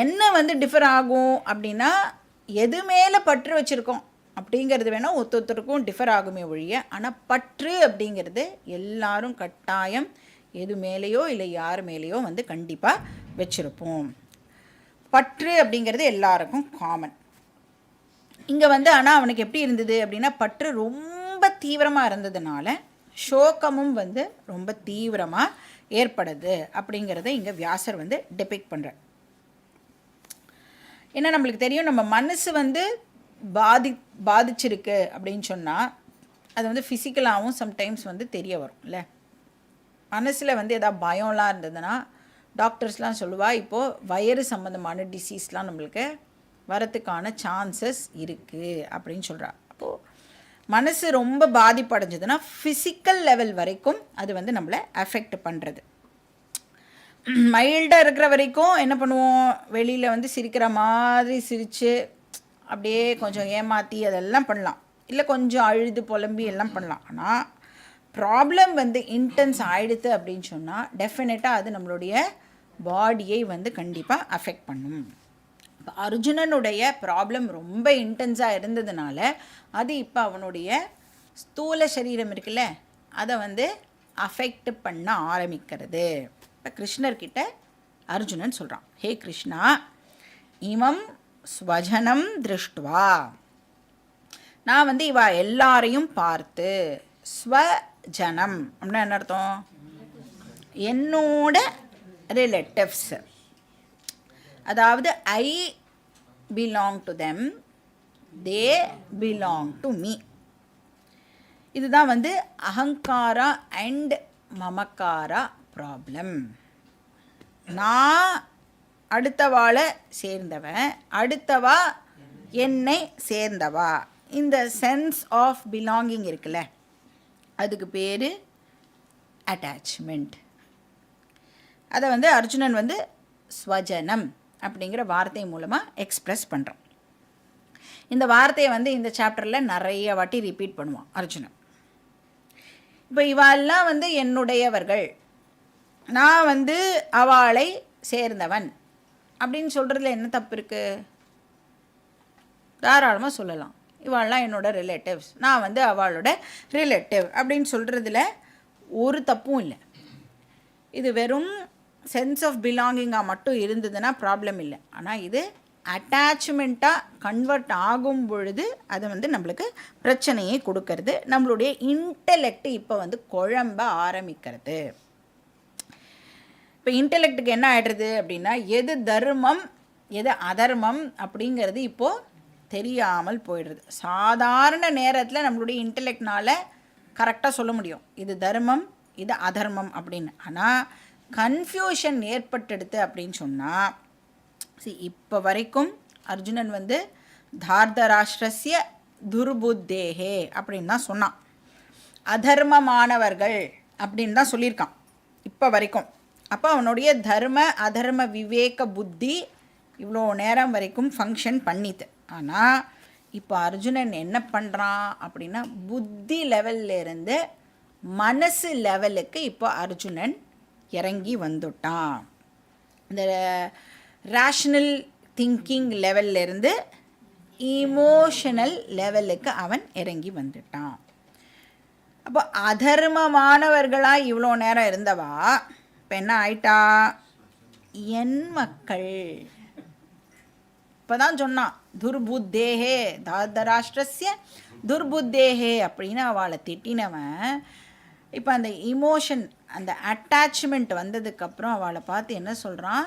என்ன வந்து டிஃபர் ஆகும் அப்படின்னா எது மேலே பற்று வச்சுருக்கோம் அப்படிங்கிறது வேணால் ஒருத்தருக்கும் டிஃபர் ஆகுமே ஒழிய, ஆனால் பற்று அப்படிங்கிறது எல்லாரும் கட்டாயம் எது மேலேயோ இல்லை யார் மேலேயோ வந்து கண்டிப்பாக வச்சுருப்போம். பற்று அப்படிங்கிறது எல்லாருக்கும் காமன். இங்கே வந்து ஆனால் அவனுக்கு எப்படி இருந்தது அப்படின்னா பற்று ரொம்ப தீவிரமாக இருந்ததுனால சோகமும் வந்து ரொம்ப தீவிரமாக ஏற்படுது அப்படிங்கிறத இங்கே வியாசர் வந்து டெபிக்ட் பண்ணுறார். ஏன்னா நம்மளுக்கு தெரியும் நம்ம மனசு வந்து பாதிச்சிருக்கு அப்படின்னு சொன்னால் அது வந்து ஃபிசிக்கலாகவும் சம்டைம்ஸ் வந்து தெரிய வரும் இல்லை. மனசில் வந்து எதாவது பயம்லாம் இருந்ததுன்னா டாக்டர்ஸ்லாம் சொல்லுவா இப்போது வயிறு சம்மந்தமான டிசீஸ்லாம் நம்மளுக்கு வரத்துக்கான சான்சஸ் இருக்குது அப்படின்னு சொல்கிறா. அப்போது மனசு ரொம்ப பாதிப்படைஞ்சதுன்னா ஃபிசிக்கல் லெவல் வரைக்கும் அது வந்து நம்மளை அஃபெக்ட் பண்ணுறது. மைல்டாக இருக்கிற வரைக்கும் என்ன பண்ணுவோம், வெளியில் வந்து சிரிக்கிற மாதிரி சிரித்து அப்படியே கொஞ்சம் ஏமாற்றி அதெல்லாம் பண்ணலாம், இல்லை கொஞ்சம் அழுது புலம்பி எல்லாம் பண்ணலாம். ஆனால் ப்ராப்ளம் வந்து இன்டென்ஸ் ஆகிடுது அப்படின்னு சொன்னால் டெஃபினட்டாக அது நம்மளுடைய பாடியை வந்து கண்டிப்பாக அஃபெக்ட் பண்ணும். இப்போ அர்ஜுனனுடைய ப்ராப்ளம் ரொம்ப இன்டென்ஸாக இருந்ததுனால அது இப்போ அவனுடைய ஸ்தூல சரீரம் இருக்குல்ல அதை வந்து அஃபெக்ட் பண்ண ஆரம்பிக்கிறது. இப்போ கிருஷ்ணர்கிட்ட அர்ஜுனன் சொல்கிறான், ஹே கிருஷ்ணா, இமம் ஸ்வஜனம் திருஷ்டுவா, நான் வந்து இவா எல்லாரையும் பார்த்து, ஸ்வஜனம் அப்படின்னா என்ன அர்த்தம்? என்னோட ரிலேட்டிவ்ஸ், அதாவது I belong to them, they belong to me. இதுதான் வந்து அகங்காரா அண்ட் மமக்காரா ப்ராப்ளம். நான் அடுத்தவாளை சேர்ந்தவன், அடுத்தவா என்னை சேர்ந்தவா, இந்த சென்ஸ் ஆஃப் பிலாங்கிங் இருக்குல்ல அதுக்கு பேர் அட்டாச்மெண்ட். அதை வந்து அர்ஜுனன் வந்து ஸ்வஜனம் அப்படிங்கிற வார்த்தை மூலமாக எக்ஸ்ப்ரெஸ் பண்ணுறான். இந்த வார்த்தையை வந்து இந்த சாப்டரில் நிறைய வாட்டி ரிப்பீட் பண்ணுவான் அர்ஜுனன். இப்போ இவாளெல்லாம் வந்து என்னுடையவர்கள், நான் வந்து அவளை சேர்ந்தவன் அப்படின்னு சொல்கிறதுல என்ன தப்பு இருக்குது? தாராளமாக சொல்லலாம். இவாள்லாம் என்னோட ரிலேட்டிவ்ஸ், நான் வந்து அவளோட ரிலேட்டிவ் அப்படின்னு சொல்கிறதுல ஒரு தப்பும் இல்லை. இது வெறும் சென்ஸ் ஆஃப் பிலாங்கிங்காக மட்டும் இருந்ததுன்னா ப்ராப்ளம் இல்லை. ஆனால் இது அட்டாச்மெண்ட்டாக கன்வெர்ட் ஆகும் பொழுது அது வந்து நம்மளுக்கு பிரச்சனையை கொடுக்கறது. நம்மளுடைய இன்டெலெக்ட் இப்போ வந்து குழம்ப ஆரம்பிக்கிறது. இப்போ இன்டெலெக்டுக்கு என்ன ஆகிடுறது அப்படின்னா, எது தர்மம் எது அதர்மம் அப்படிங்கிறது இப்போது தெரியாமல் போயிடுறது. சாதாரண நேரத்தில் நம்மளுடைய இன்டெலெக்ட்னால் கரெக்டாக சொல்ல முடியும் இது தர்மம் இது அதர்மம் அப்படின்னு. ஆனால் கன்ஃபியூஷன் ஏற்பட்டெடுத்து அப்படின்னு சொன்னால், இப்போ வரைக்கும் அர்ஜுனன் வந்து தார்தராஷ்டிரஸ்ய துர்புத்தேகே அப்படின்னு தான் சொன்னான். அதர்மமானவர்கள் அப்படின்னு தான் சொல்லியிருக்கான் இப்போ வரைக்கும். அப்போ அவனுடைய தர்ம அதர்ம விவேக புத்தி இவ்வளோ நேரம் வரைக்கும் ஃபங்க்ஷன் பண்ணிது. ஆனால் இப்போ அர்ஜுனன் என்ன பண்ணுறான் அப்படின்னா, புத்தி லெவல்லேருந்து மனசு லெவலுக்கு இப்போ அர்ஜுனன் இறங்கி வந்துட்டான். இந்த ரேஷ்னல் திங்கிங் லெவல்லேருந்து இமோஷனல் லெவலுக்கு அவன் இறங்கி வந்துட்டான். அப்போ அதர்மமானவர்களாக இவ்வளோ நேரம் இருந்தவா இப்போ என்ன ஆயிட்டா? என் மக்கள். இப்போ தான் சொன்னான் துர்புத்தேகே தார்தராஷ்டிரஸ்ய துர்புத்தேகே அப்படின்னு அவளை திட்டினவன் இப்போ அந்த இமோஷன் அந்த அட்டாச்மெண்ட் வந்ததுக்கப்புறம் அவளை பார்த்து என்ன சொல்கிறான்?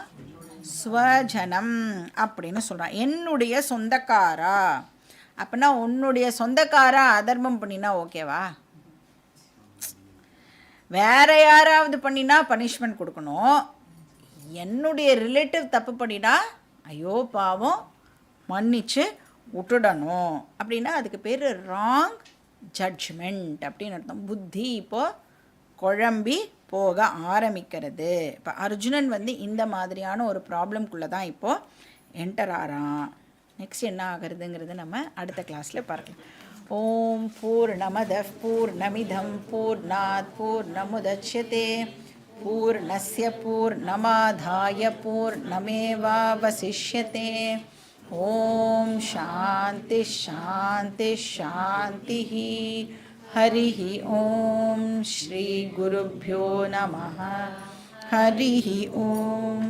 ஸ்வஜனம் அப்படின்னு சொல்கிறான். என்னுடைய சொந்தக்காரா. அப்படின்னா உன்னுடைய சொந்தக்காரா அதர்மம் பண்ணினா ஓகேவா? வேற யாராவது பண்ணினா பனிஷ்மெண்ட் கொடுக்கணும். என்னுடைய ரிலேட்டிவ் தப்பு பண்ணினா ஐயோ பாவம் மன்னிச்சு விட்டுடணும். அப்படின்னா அதுக்கு பேர் ராங் ஜட்ஜ்மெண்ட் அப்படின்னு அர்த்தம். புத்தி இப்போது குழம்பி போக ஆரம்பிக்கிறது. இப்போ அர்ஜுனன் வந்து இந்த மாதிரியான ஒரு ப்ராப்ளம்குள்ளே தான் இப்போது என்டர் ஆகிறான். நெக்ஸ்ட் என்ன ஆகிறதுங்கிறது நம்ம அடுத்த கிளாஸில் பார்க்கலாம். ஓம் பூர்ணமதః பூர்ணமிதம் பூர்ணாத் பூர்ணமுதச்யதே பூர்ணஸ்ய பூர்ணமாதாய பூர்ணமேவாவசிஷ்யதே. ஓம் சாந்தி சாந்தி சாந்தி. हरिः ॐ श्री गुरुभ्यो नमः. हरिः ॐ.